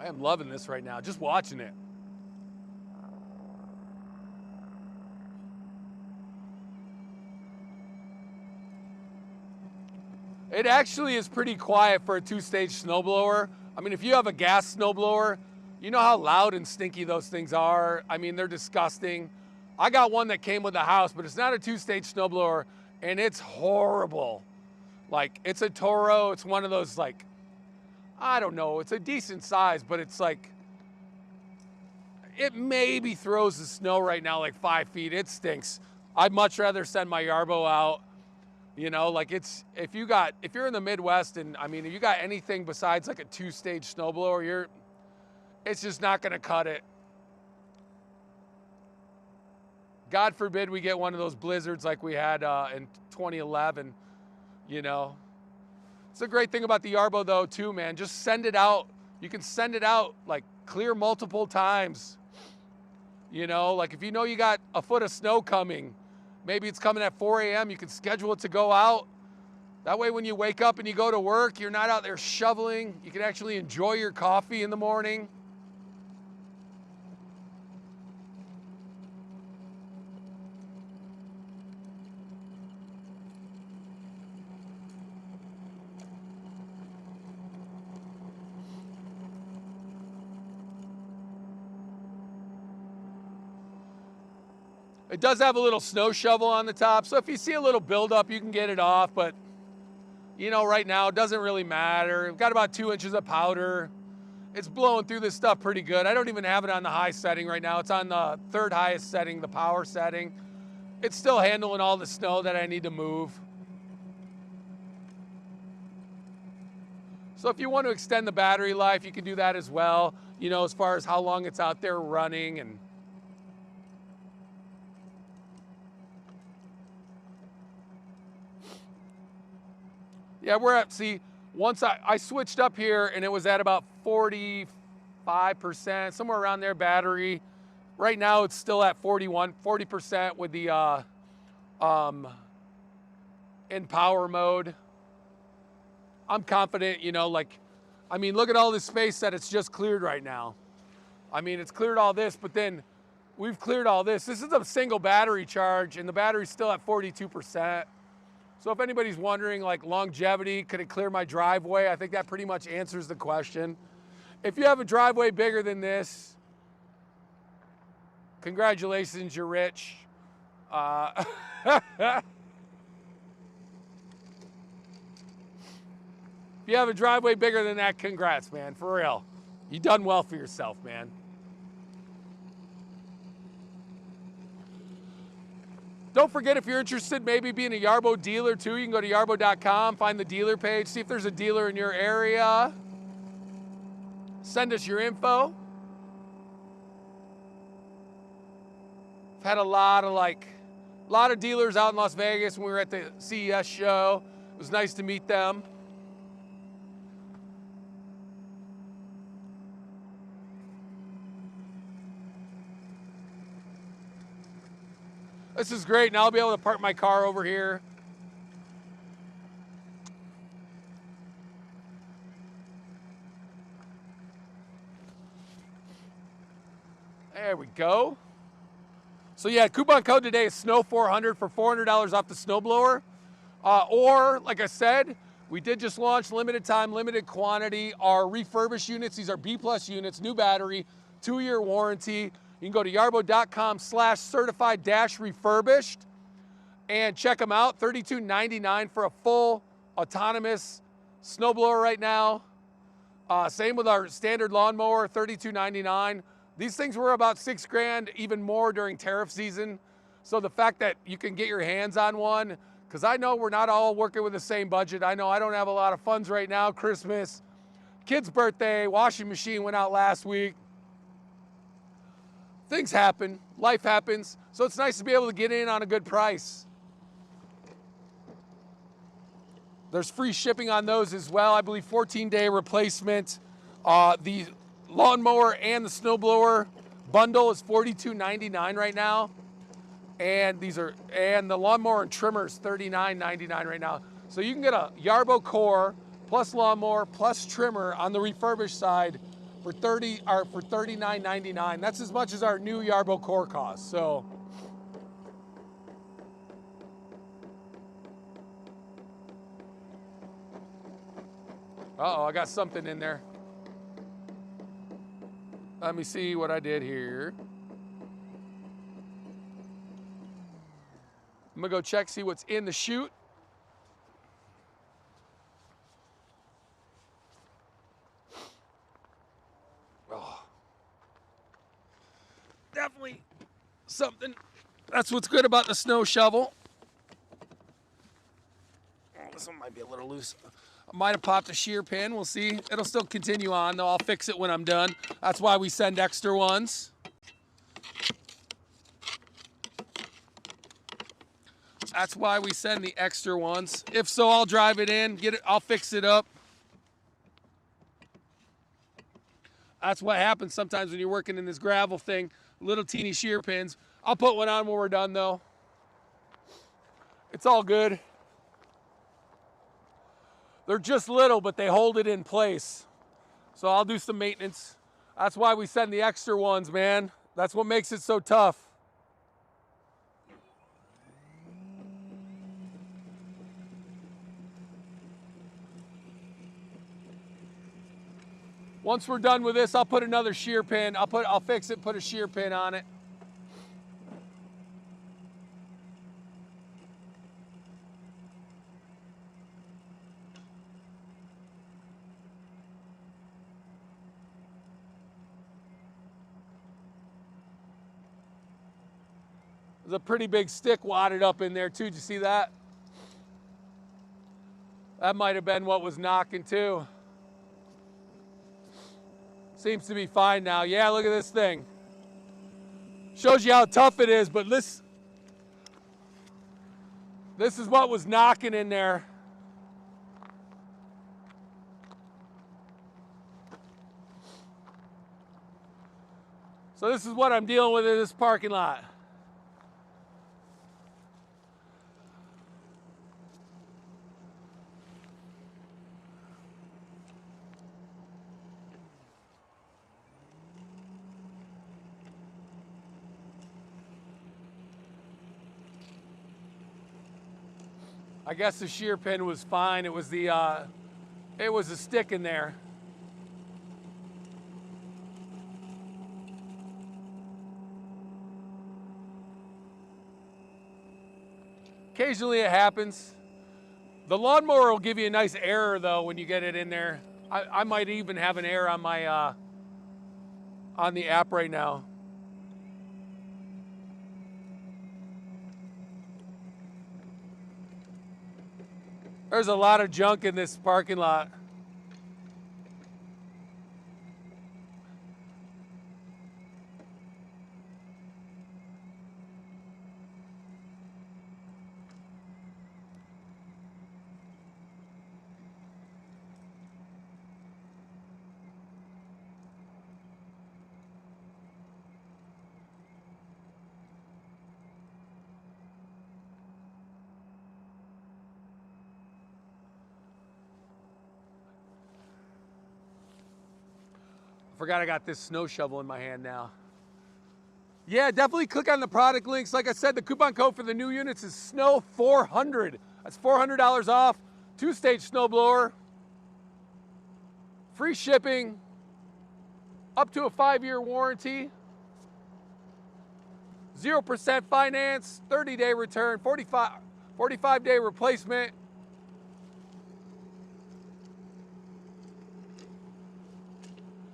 I am loving this right now, just watching it. It actually is pretty quiet for a two-stage snowblower. I mean, if you have a gas snowblower, you know how loud and stinky those things are. I mean, they're disgusting. I got one that came with the house, but it's not a two-stage snowblower, and it's horrible. Like, it's a Toro. It's one of those, like, I don't know, it's a decent size, but it's like, it maybe throws the snow right now like 5 feet. It stinks. I'd much rather send my Yarbo out. You know, like if you're in the Midwest and I mean, if you got anything besides like a two-stage snowblower, it's just not gonna cut it. God forbid we get one of those blizzards like we had in 2011, you know. It's a great thing about the Yarbo though too, man. Just send it out. You can send it out, like clear multiple times. You know, like if you know you got a foot of snow coming, maybe it's coming at 4 a.m., you can schedule it to go out. That way when you wake up and you go to work, you're not out there shoveling. You can actually enjoy your coffee in the morning. It does have a little snow shovel on the top, so if you see a little buildup, you can get it off, but you know, right now it doesn't really matter. We've got about 2 inches of powder. It's blowing through this stuff pretty good. I don't even have it on the high setting right now. It's on the 3rd highest setting, the power setting. It's still handling all the snow that I need to move. So if you want to extend the battery life, you can do that as well, you know, as far as how long it's out there running. And yeah, we're at, see, once I switched up here and it was at about 45%, somewhere around there battery. Right now it's still at 40% with the in power mode. I'm confident, you know, like, I mean, look at all this space that it's just cleared right now. I mean, it's cleared all this, but then we've cleared all this. This is a single battery charge and the battery's still at 42%. So if anybody's wondering, like, longevity, could it clear my driveway? I think that pretty much answers the question. If you have a driveway bigger than this, congratulations, you're rich. If you have a driveway bigger than that, congrats, man, for real. You done well for yourself, man. Don't forget, if you're interested maybe being a Yarbo dealer too, you can go to yarbo.com, find the dealer page, see if there's a dealer in your area. Send us your info. I've had a lot of dealers out in Las Vegas when we were at the CES show. It was nice to meet them. This is great. Now I'll be able to park my car over here. There we go. So yeah, coupon code today is SNOW400 for $400 off the snowblower. Or, like I said, we did just launch limited time, limited quantity, our refurbished units. These are B+ units, new battery, 2-year warranty. You can go to yarbo.com/certified-refurbished and check them out. $32.99 for a full autonomous snowblower right now. Same with our standard lawnmower, $32.99. These things were about $6 grand, even more during tariff season. So the fact that you can get your hands on one, because I know we're not all working with the same budget. I know I don't have a lot of funds right now. Christmas, kid's birthday, washing machine went out last week. Things happen, life happens, so it's nice to be able to get in on a good price. There's free shipping on those as well. I believe 14-day replacement. The lawnmower and the snowblower bundle is $42.99 right now. And the lawnmower and trimmer is $39.99 right now. So you can get a Yarbo core plus lawnmower plus trimmer on the refurbished side for $39.99. That's as much as our new Yarbo core costs. So uh-oh, I got something in there. Let me see what I did here. I'm gonna go check, see what's in the chute. Oh. Definitely something. That's what's good about the snow shovel. Oh, this one might be a little loose. I might have popped a shear pin. We'll see. It'll still continue on, though. I'll fix it when I'm done. That's why we send extra ones. That's why we send the extra ones. If so, I'll drive it in, get it, I'll fix it up. That's what happens sometimes when you're working in this gravel thing. Little teeny shear pins. I'll put one on when we're done, though. It's all good. They're just little, but they hold it in place. So I'll do some maintenance. That's why we send the extra ones, man. That's what makes it so tough. Once we're done with this, I'll put another shear pin. I'll fix it, put a shear pin on it. There's a pretty big stick wadded up in there too. Did you see that? That might have been what was knocking too. Seems to be fine now. Yeah, look at this thing. Shows you how tough it is, but this is what was knocking in there. So this is what I'm dealing with in this parking lot. I guess the shear pin was fine. It was the stick in there. Occasionally it happens. The lawnmower will give you a nice error though when you get it in there. I might even have an error on my on the app right now. There's a lot of junk in this parking lot. Forgot I got this snow shovel in my hand now. Yeah, definitely click on the product links. Like I said, the coupon code for the new units is SNOW400. That's $400 off. 2-stage snowblower. Free shipping. Up to a 5-year warranty. 0% finance. 30-day return. 45-day replacement.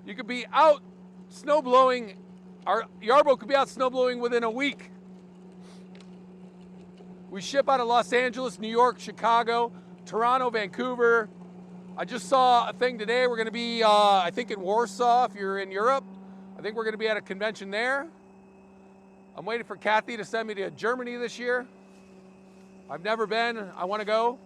You could be out snow blowing, our Yarbo could be out snow blowing within a week. We ship out of Los Angeles, New York, Chicago, Toronto, Vancouver. I just saw a thing today. We're going to be, I think, in Warsaw if you're in Europe. I think we're going to be at a convention there. I'm waiting for Kathy to send me to Germany this year. I've never been. I want to go.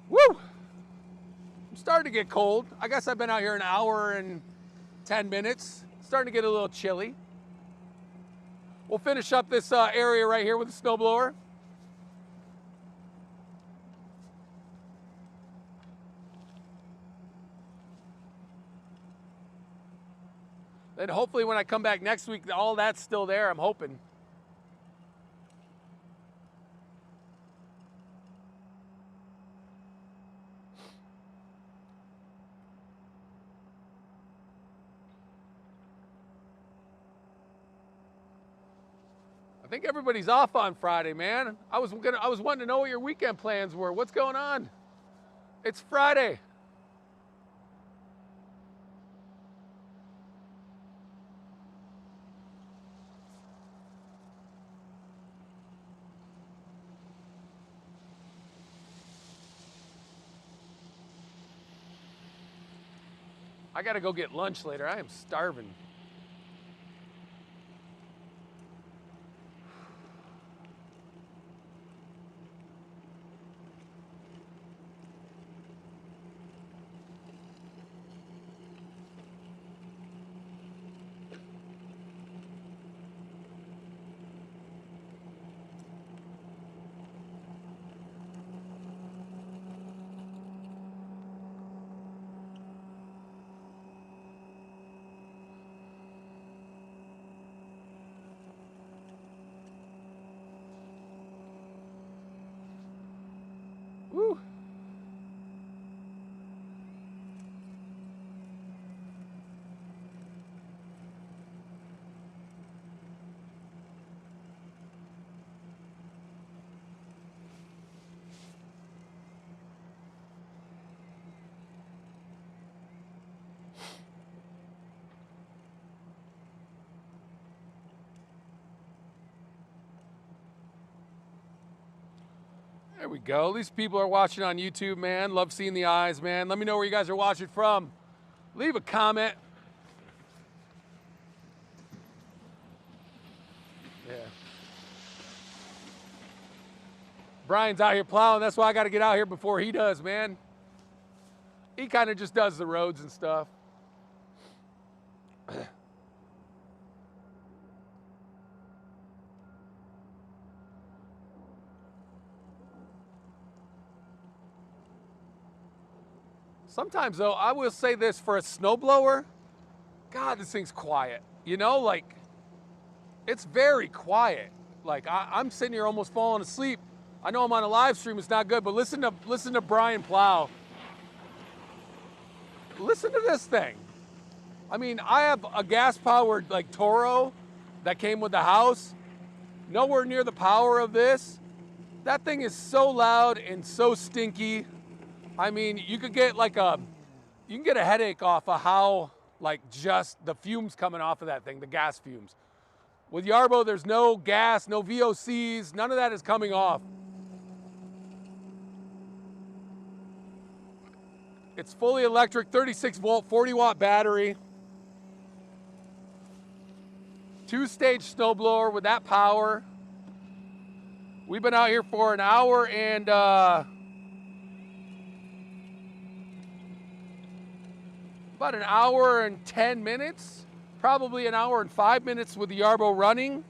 Woo! I'm starting to get cold. I guess I've been out here an hour and 10 minutes. Starting to get a little chilly. We'll finish up this area right here with the snowblower. Then hopefully when I come back next week, all that's still there, I'm hoping. I think everybody's off on Friday, man. I was wanting to know what your weekend plans were. What's going on? It's Friday. I gotta go get lunch later. I am starving. Woo. There we go. At least people are watching on YouTube, man. Love seeing the eyes, man. Let me know where you guys are watching from. Leave a comment. Yeah. Brian's out here plowing. That's why I got to get out here before he does, man. He kind of just does the roads and stuff. Sometimes, though, I will say this, for a snowblower, God, this thing's quiet. You know, like, it's very quiet. Like, I'm sitting here almost falling asleep. I know I'm on a live stream, it's not good, but listen to Brian plow. Listen to this thing. I mean, I have a gas-powered, like, Toro that came with the house. Nowhere near the power of this. That thing is so loud and so stinky. I mean, you could get like you can get a headache off of how, like, just the fumes coming off of that thing, the gas fumes. With Yarbo, there's no gas, no VOCs, none of that is coming off. It's fully electric, 36 volt, 40 watt battery. 2-stage snowblower with that power. We've been out here for an hour and about an hour and 10 minutes, probably an hour and 5 minutes with the Yarbo running.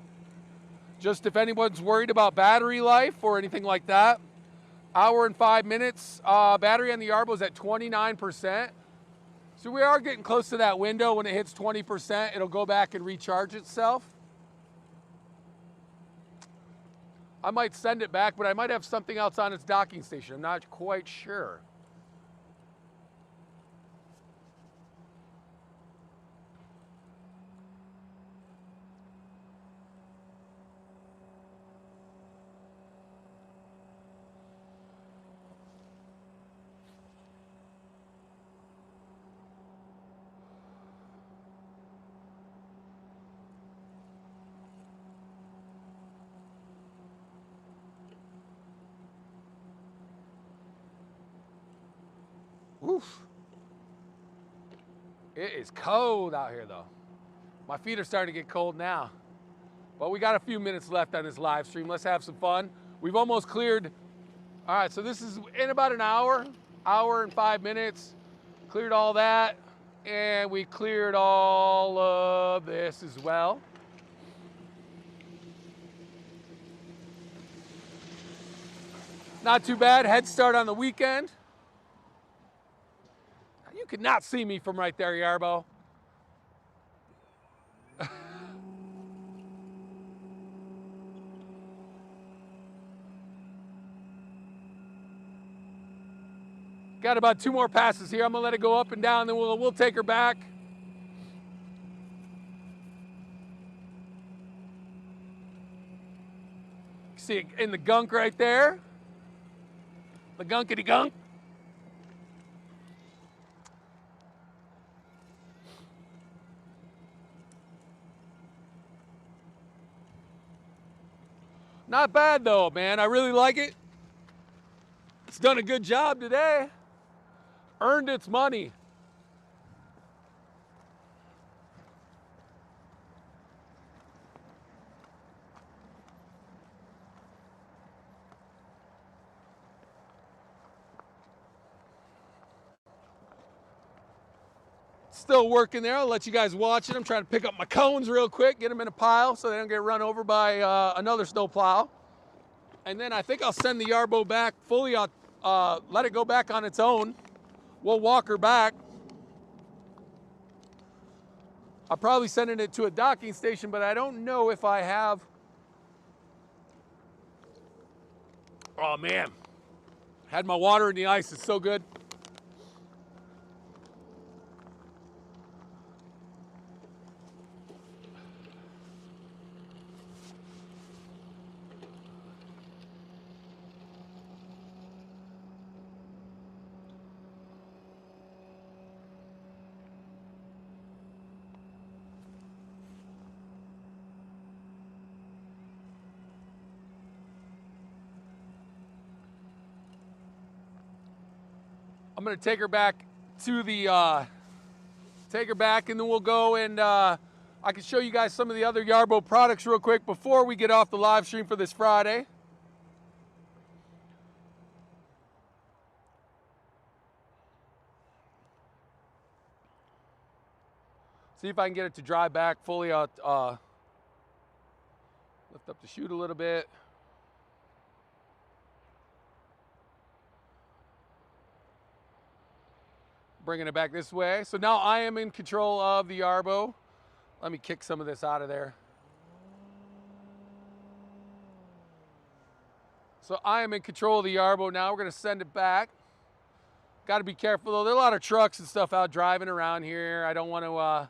Just if anyone's worried about battery life or anything like that. Hour and 5 minutes. Battery on the Yarbo is at 29%. So we are getting close to that window. When it hits 20%, it'll go back and recharge itself. I might send it back, but I might have something else on its docking station. I'm not quite sure. Oof. It is cold out here, though. My feet are starting to get cold now. But we got a few minutes left on this live stream. Let's have some fun. We've almost cleared. All right, so this is in about an hour and 5 minutes. Cleared all that, and we cleared all of this as well. Not too bad. Head start on the weekend. You could not see me from right there, Yarbo. Got about 2 more passes here. I'm gonna let it go up and down, then we'll take her back. See it in the gunk right there. The gunkity gunk. Not bad though, man. I really like it. It's done a good job today. Earned its money. Still working there. I'll let you guys watch it. I'm trying to pick up my cones real quick, get them in a pile so they don't get run over by another snow plow. And then I think I'll send the Yarbo back fully, let it go back on its own. We'll walk her back. I'll probably send it to a docking station, but I don't know if I have. Oh man, had my water in the ice. It's so good. I'm gonna take her back to the, and then we'll go and I can show you guys some of the other Yarbo products real quick before we get off the live stream for this Friday. See if I can get it to dry back fully. Lift up the chute a little bit. Bringing it back this way. So now I am in control of the Yarbo. Let me kick some of this out of there. So I am in control of the Yarbo now. We're going to send it back. Got to be careful though. There are a lot of trucks and stuff out driving around here. I don't want to,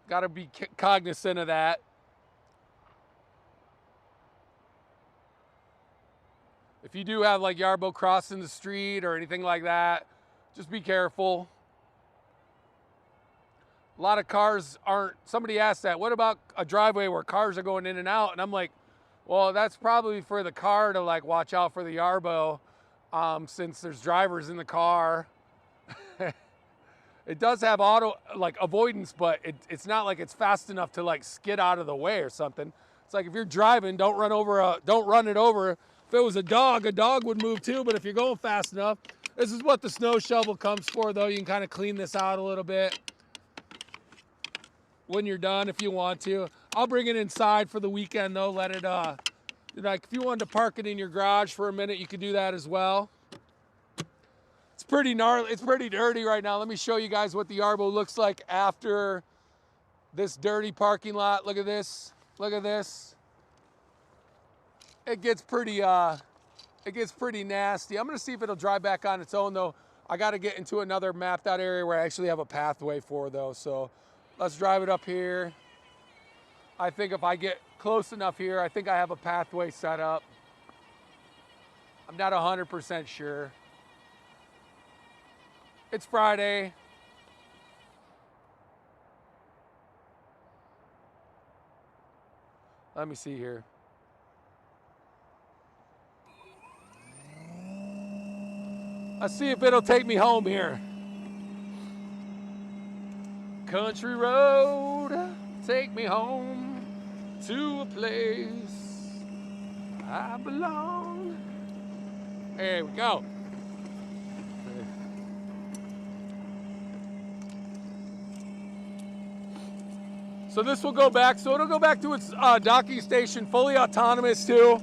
got to be cognizant of that. If you do have like Yarbo crossing the street or anything like that, just be careful. A lot of cars aren't, somebody asked that, what about a driveway where cars are going in and out? And I'm like, well, that's probably for the car to like watch out for the Yarbo, since there's drivers in the car. It does have auto like avoidance, but it's not like it's fast enough to like skid out of the way or something. It's like if you're driving, don't run it over. If it was a dog would move too, but if you're going fast enough, this is what the snow shovel comes for though. You can kind of clean this out a little bit when you're done if you want to. I'll bring it inside for the weekend though. Let it, like if you wanted to park it in your garage for a minute, you could do that as well. It's pretty gnarly, it's pretty dirty right now. Let me show you guys what the Yarbo looks like after this dirty parking lot. Look at this, look at this. It gets pretty nasty. I'm gonna see if it'll dry back on its own though. I gotta get into another mapped out area where I actually have a pathway for though. So let's drive it up here. I think if I get close enough here, I think I have a pathway set up. I'm not 100% sure. It's Friday. Let me see here. Let's see if it'll take me home here. Country road, take me home to a place I belong. There we go. So this will go back. So it'll go back to its docking station, fully autonomous too.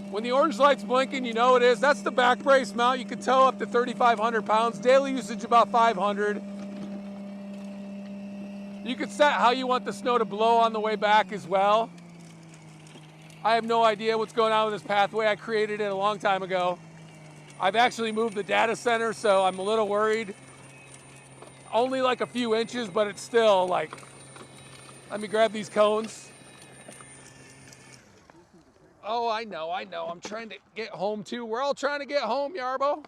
When the orange light's blinking, you know it is. That's the back brace mount. You can tow up to 3,500 pounds. Daily usage about 500. You can set how you want the snow to blow on the way back as well. I have no idea what's going on with this pathway. I created it a long time ago. I've actually moved the data center, so I'm a little worried. Only like a few inches, but it's still like, let me grab these cones. Oh, I know. I'm trying to get home too. We're all trying to get home, Yarbo.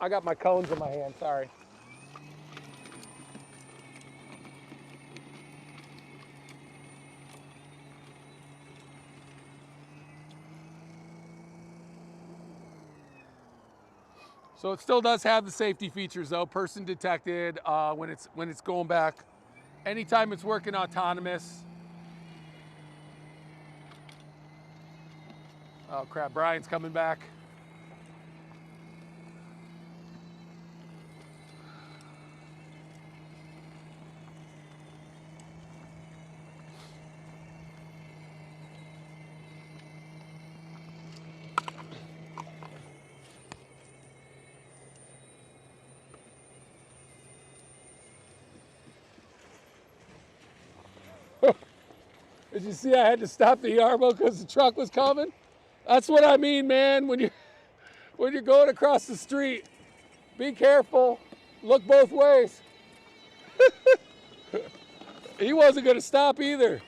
I got my cones in my hand, sorry. So it still does have the safety features though. Person detected when it's going back. Anytime it's working autonomous. Oh crap, Brian's coming back. Did you see I had to stop the Yarbo because the truck was coming? That's what I mean, man. When you're going across the street, be careful. Look both ways. He wasn't going to stop either.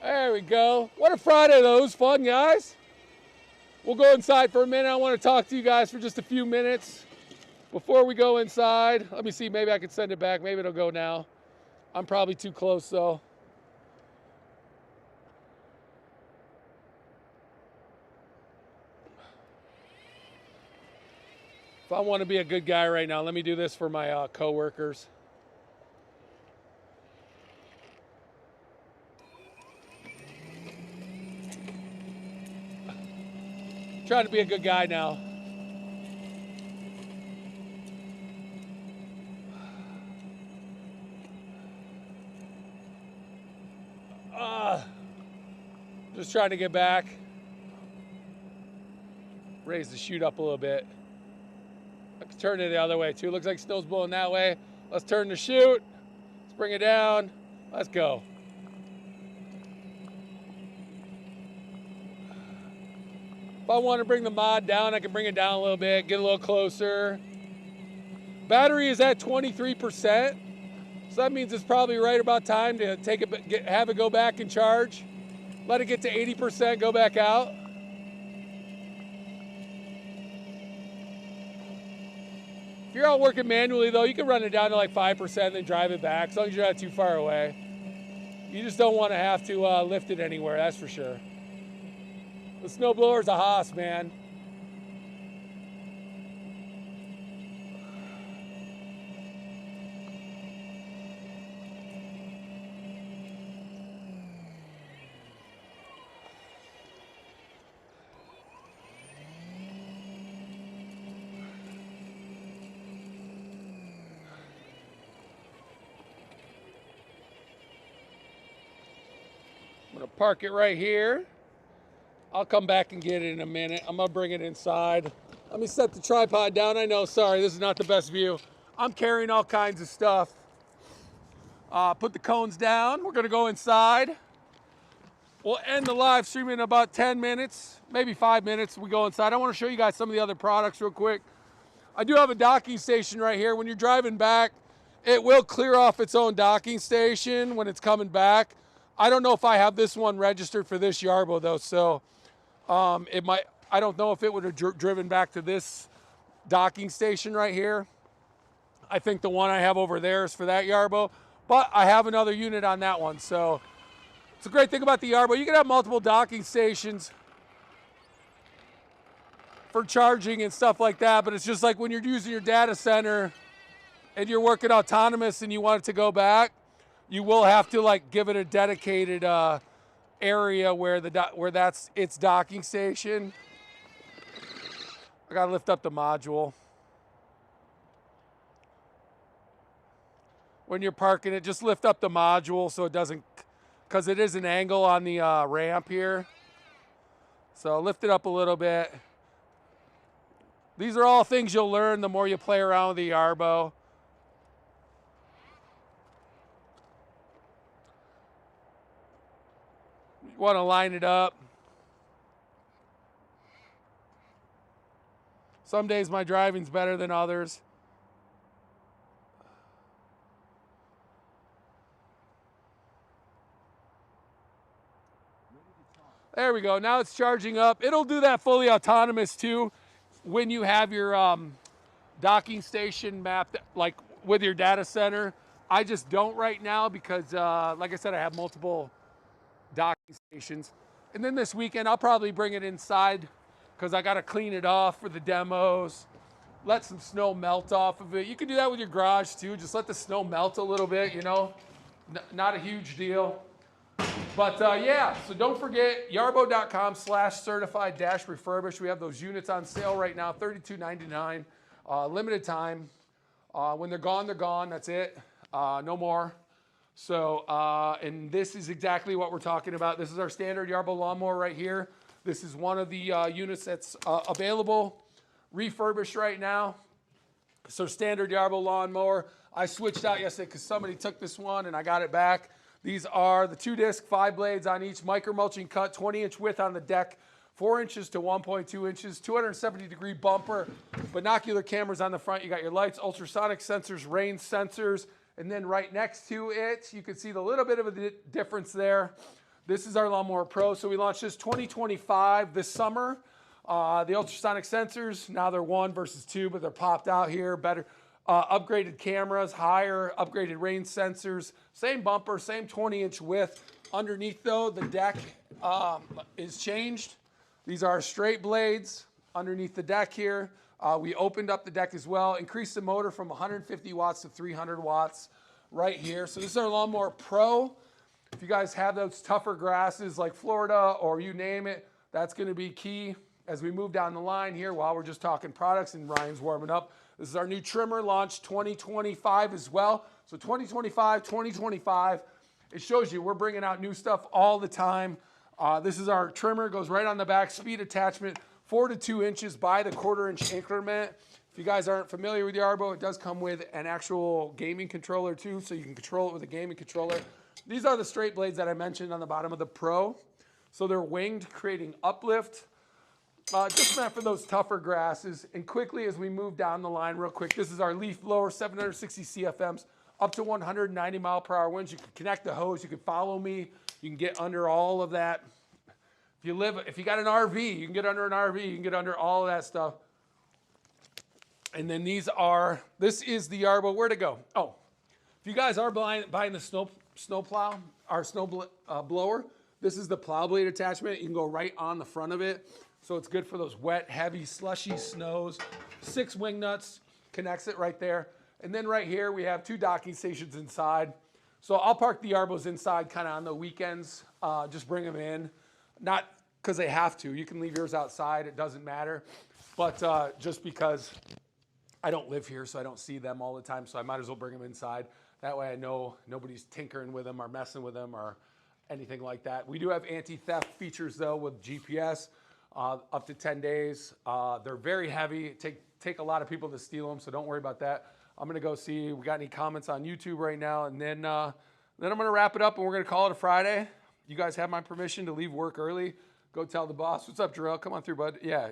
There we go. What a Friday though. It was fun, guys. We'll go inside for a minute. I want to talk to you guys for just a few minutes. Before we go inside, let me see, maybe I can send it back. Maybe it'll go now. I'm probably too close though. If I want to be a good guy right now, let me do this for my coworkers. Trying to be a good guy now. Just trying to get back. Raise the chute up a little bit. Let's turn it the other way too. Looks like snow's blowing that way. Let's turn the chute. Let's bring it down. Let's go. If I want to bring the mod down, I can bring it down a little bit, get a little closer. Battery is at 23%. So that means it's probably right about time to take it, have it go back and charge. Let it get to 80%, go back out. If you're out working manually though, you can run it down to like 5% and then drive it back, as long as you're not too far away. You just don't want to have to lift it anywhere, that's for sure. The snowblower's a hoss, man. I'm gonna park it right here. I'll come back and get it in a minute. I'm gonna bring it inside. Let me set the tripod down. I know, sorry, this is not the best view. I'm carrying all kinds of stuff. Put the cones down. We're gonna go inside. We'll end the live stream in about 10 minutes, maybe 5 minutes. We go inside. I wanna show you guys some of the other products real quick. I do have a docking station right here. When you're driving back, it will clear off its own docking station when it's coming back. I don't know if I have this one registered for this Yarbo though, so it might, I don't know if it would have driven back to this docking station right here. I think the one I have over there is for that Yarbo, but I have another unit on that one. So it's a great thing about the Yarbo. You can have multiple docking stations for charging and stuff like that, but it's just like when you're using your data center and you're working autonomous and you want it to go back, you will have to like give it a dedicated area where that's its docking station. I gotta lift up the module. When you're parking it, just lift up the module so it doesn't, because it is an angle on the ramp here. So lift it up a little bit. These are all things you'll learn the more you play around with the Yarbo. You want to line it up. Some days my driving's better than others. There we go. Now it's charging up. It'll do that fully autonomous too when you have your docking station mapped like with your data center. I just don't right now because like I said, I have multiple docking stations. And then this weekend I'll probably bring it inside because I got to clean it off for the demos, let some snow melt off of it. You can do that with your garage too. Just let the snow melt a little bit, you know, not a huge deal. But yeah, so don't forget yarbo.com/certified-refurbished. We have those units on sale right now, $32.99, limited time. When they're gone, they're gone. That's it. No more. So, and this is exactly what we're talking about. This is our standard Yarbo lawnmower right here. This is one of the units that's available, refurbished right now. So standard Yarbo lawnmower. I switched out yesterday because somebody took this one and I got it back. These are the 2-disc, 5 blades on each, micro-mulching cut, 20-inch width on the deck, 4 inches to 1.2 inches, 270-degree bumper, binocular cameras on the front. You got your lights, ultrasonic sensors, rain sensors, and then right next to it, you can see the little bit of a difference there. This is our Lawnmower Pro. So we launched this 2025 this summer. The ultrasonic sensors, now they're 1 versus 2, but they're popped out here. Better upgraded cameras, higher upgraded range sensors, same bumper, same 20-inch width. Underneath though, the deck is changed. These are straight blades underneath the deck here. We opened up the deck as well, increased the motor from 150 watts to 300 watts right here. So this is our Lawnmower Pro. If you guys have those tougher grasses like Florida or you name it, that's going to be key as we move down the line here while we're just talking products and Ryan's warming up. This is our new trimmer, launched 2025 as well. So 2025, it shows you we're bringing out new stuff all the time. This is our trimmer, goes right on the back, speed attachment, 4 to 2 inches by the 1/4 inch increment. If you guys aren't familiar with Yarbo, it does come with an actual gaming controller too, so you can control it with a gaming controller. These are the straight blades that I mentioned on the bottom of the Pro. So they're winged, creating uplift. Just meant for those tougher grasses. And quickly as we move down the line real quick, this is our leaf blower, 760 CFMs, up to 190 mile per hour winds. You can connect the hose, you can follow me, you can get under all of that. If you got an RV, you can get under an RV, you can get under all of that stuff. And then this is the Yarbo, where to go? Oh, if you guys are buying the snow plow, our snow blower, this is the plow blade attachment. You can go right on the front of it. So it's good for those wet, heavy, slushy snows. 6 wing nuts, connects it right there. And then right here, we have 2 docking stations inside. So I'll park the Yarbos inside kind of on the weekends, just bring them in. Not because they have to. You can leave yours outside, it doesn't matter. But just because I don't live here, so I don't see them all the time, so I might as well bring them inside. That way I know nobody's tinkering with them or messing with them or anything like that. We do have anti-theft features though with GPS, up to 10 days. They're very heavy, take a lot of people to steal them, so don't worry about that. I'm gonna go see we got any comments on YouTube right now, and then I'm gonna wrap it up and we're gonna call it a Friday. You guys have my permission to leave work early. Go tell the boss. What's up, Jarrell? Come on through, bud. Yeah,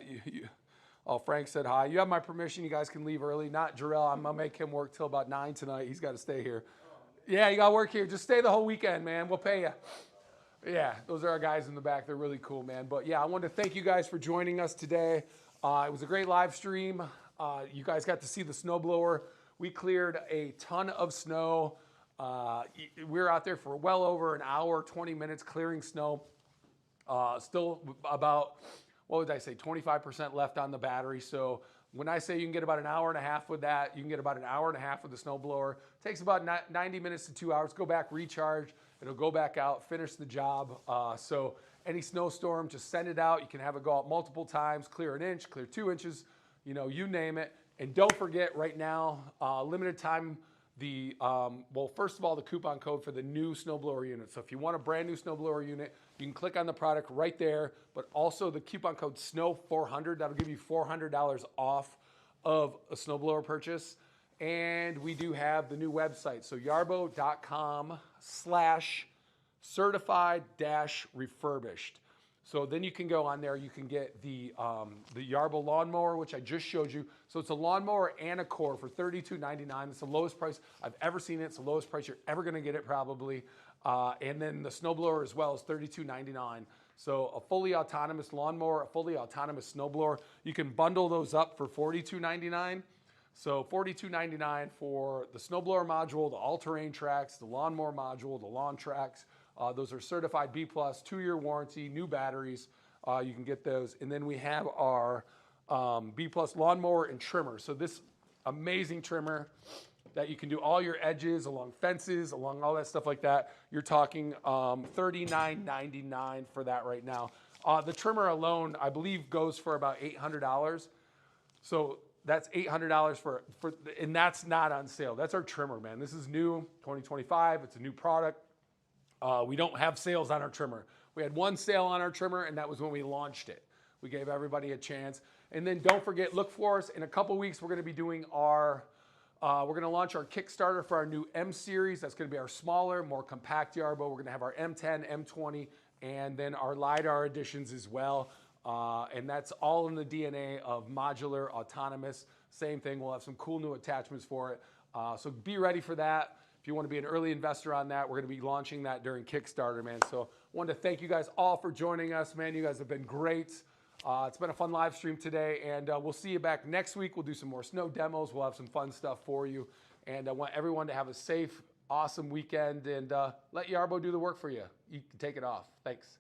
oh, Frank said hi. You have my permission. You guys can leave early. Not Jarrell. I'm going to make him work till about 9 tonight. He's got to stay here. Yeah, you got to work here. Just stay the whole weekend, man. We'll pay you. Yeah, those are our guys in the back. They're really cool, man. But, yeah, I wanted to thank you guys for joining us today. It was a great live stream. You guys got to see the snowblower. We cleared a ton of snow. We were out there for well over an hour, 20 minutes clearing snow. Still about, what would I say, 25% left on the battery. So when I say you can get about an hour and a half with that, you can get about an hour and a half with the snowblower. Takes about 90 minutes to 2 hours. Go back, recharge. It'll go back out, finish the job. So any snowstorm, just send it out. You can have it go out multiple times, clear 1 inch, clear 2 inches, you name it. And don't forget right now, limited time, first of all, the coupon code for the new snowblower unit. So if you want a brand new snowblower unit, you can click on the product right there, but also the coupon code SNOW400, that'll give you $400 off of a snowblower purchase. And we do have the new website. So yarbo.com/certified-refurbished. So then you can go on there, you can get the Yarbo lawnmower, which I just showed you. So it's a lawnmower and a core for $32.99. It's the lowest price I've ever seen it. It's the lowest price you're ever gonna get it probably. And then the snowblower as well is $32.99. So a fully autonomous lawnmower, a fully autonomous snowblower. You can bundle those up for $42.99. So $42.99 for the snowblower module, the all-terrain tracks, the lawnmower module, the lawn tracks. Those are certified B+, 2-year warranty, new batteries. You can get those. And then we have our B+ lawnmower and trimmer. So this amazing trimmer that you can do all your edges along fences, along all that stuff like that. You're talking $39.99 for that right now. The trimmer alone, I believe, goes for about $800. So that's $800 and that's not on sale. That's our trimmer, man. This is new, 2025. It's a new product. We don't have sales on our trimmer. We had one sale on our trimmer, and that was when we launched it. We gave everybody a chance. And then don't forget, look for us. In a couple weeks, we're going to be doing we're going to launch our Kickstarter for our new M series. That's going to be our smaller, more compact Yarbo. We're going to have our M10, M20, and then our LiDAR editions as well. And that's all in the DNA of modular, autonomous. Same thing. We'll have some cool new attachments for it. So be ready for that. If you want to be an early investor on that, we're going to be launching that during Kickstarter, man. So I wanted to thank you guys all for joining us, man. You guys have been great. It's been a fun live stream today, and we'll see you back next week. We'll do some more snow demos. We'll have some fun stuff for you. And I want everyone to have a safe, awesome weekend, and let Yarbo do the work for you. You can take it off. Thanks.